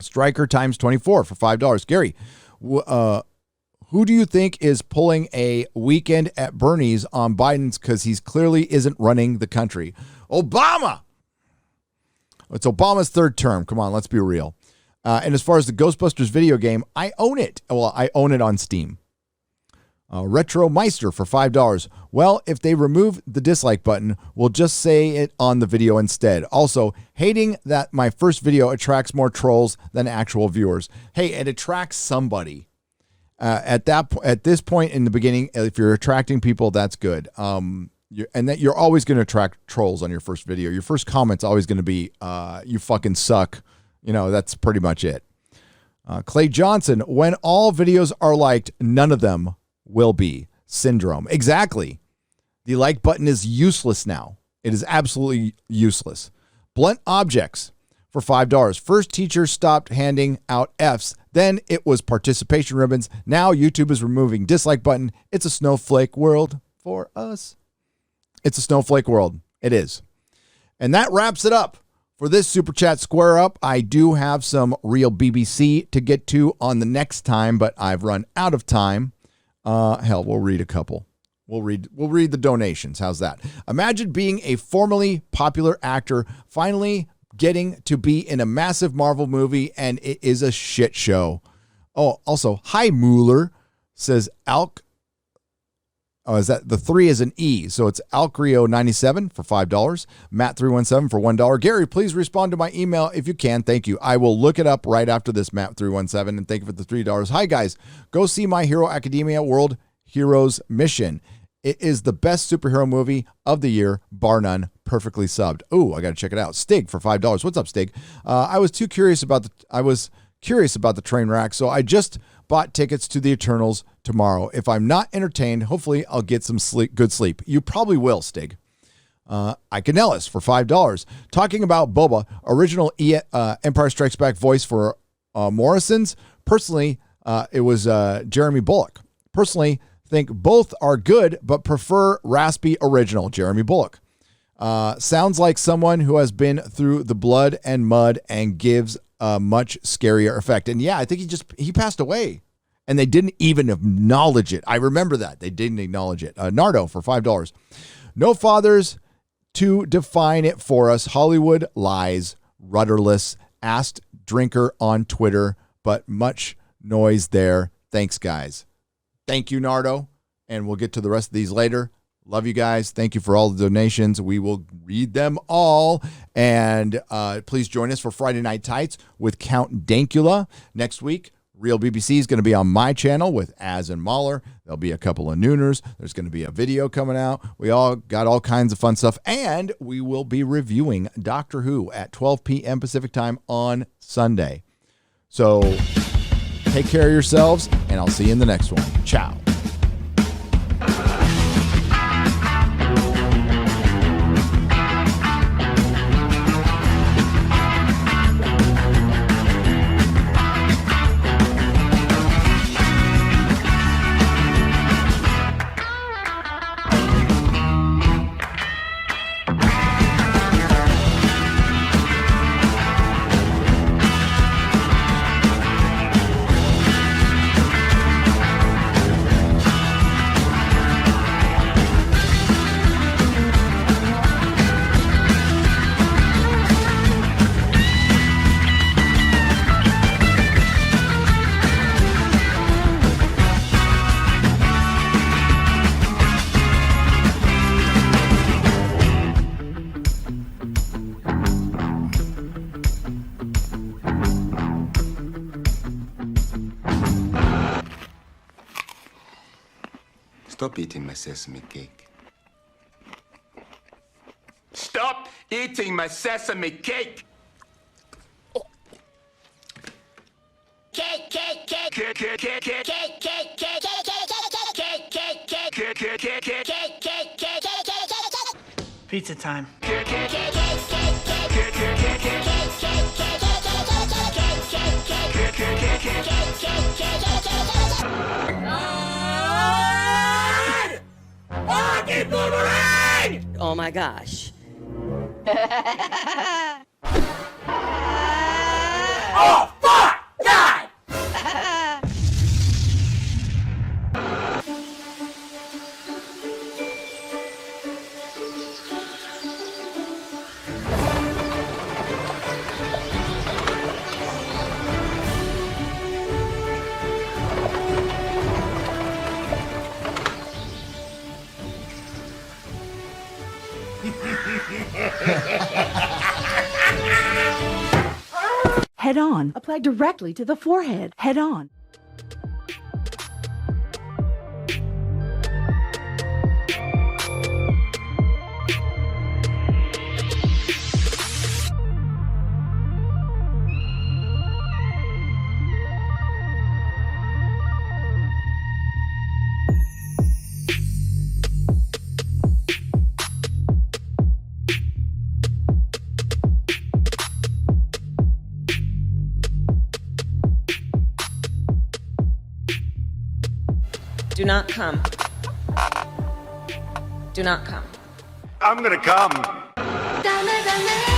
Striker times 24 for $5. Gary, who do you think is pulling a weekend at Bernie's on Biden's because he's clearly isn't running the country? Obama! It's Obama's third term. Come on, let's be real. And as far as the Ghostbusters video game, I own it. Well, I own it on Steam. Retro Meister for $5. Well, if they remove the dislike button, we'll just say it on the video instead. Also, hating that my first video attracts more trolls than actual viewers. Hey, it attracts somebody. At this point in the beginning, if you're attracting people, that's good. You're always going to attract trolls on your first video. Your first comment's always going to be, "You fucking suck." You know, that's pretty much it. Clay Johnson, when all videos are liked, none of them will be. Syndrome. Exactly. The like button is useless now. It is absolutely useless. Blunt Objects for $5. First teachers stopped handing out Fs. Then it was participation ribbons. Now YouTube is removing dislike button. It's a snowflake world for us. It's a snowflake world. It is. And that wraps it up For this Super Chat Square Up, I do have some real BBC to get to on the next time, but I've run out of time. Hell, we'll read a couple. We'll read the donations. How's that? Imagine being a formerly popular actor, finally getting to be in a massive Marvel movie, and it is a shit show. Oh, also, hi Mueller, says Alk. Oh, is that the 3 is an E? So it's Alcrio97 for $5. Matt317 for $1. Gary, please respond to my email if you can. Thank you. I will look it up right after this, Matt317, and thank you for the $3. Hi, guys. Go see My Hero Academia World Heroes Mission. It is the best superhero movie of the year, bar none, perfectly subbed. Oh, I got to check it out. Stig for $5. What's up, Stig? I was curious about the train wreck, so I just bought tickets to the Eternals tomorrow. If I'm not entertained, hopefully I'll get some good sleep. You probably will, Stig. Ike Ellis for $5. Talking about Boba, original Empire Strikes Back voice for Morrison's. Personally, it was Jeremy Bulloch. Personally, think both are good, but prefer raspy original Jeremy Bulloch. Sounds like someone who has been through the blood and mud and gives a much scarier effect. And yeah, I think he passed away and they didn't even acknowledge it. I remember that. They didn't acknowledge it. Nardo for $5. No fathers to define it for us. Hollywood lies, rudderless, asked drinker on Twitter, but much noise there. Thanks, guys. Thank you, Nardo. And we'll get to the rest of these later. Love you guys. Thank you for all the donations. We will read them all. And please join us for Friday Night Tights with Count Dankula. Next week, Real BBC is going to be on my channel with Az and Mahler. There'll be a couple of nooners. There's going to be a video coming out. We all got all kinds of fun stuff. And we will be reviewing Doctor Who at 12 p.m. Pacific time on Sunday. So take care of yourselves, and I'll see you in the next one. Ciao. Stop eating my sesame cake. Stop eating my sesame cake! Cake, cake, cake. Cake, cake, cake, cake. Cake, cake, cake. Cake, cake, cake. Cake, cake, cake, cake. Cake, cake, cake. Pizza time. Cake, cake, cake, cake. Cake, cake, cake, cake. Cake, cake, cake, Oh my gosh. Oh, fuck! God! Head on. Apply directly to the forehead. Head on. Do not come. Do not come. I'm gonna come. Dame, dame.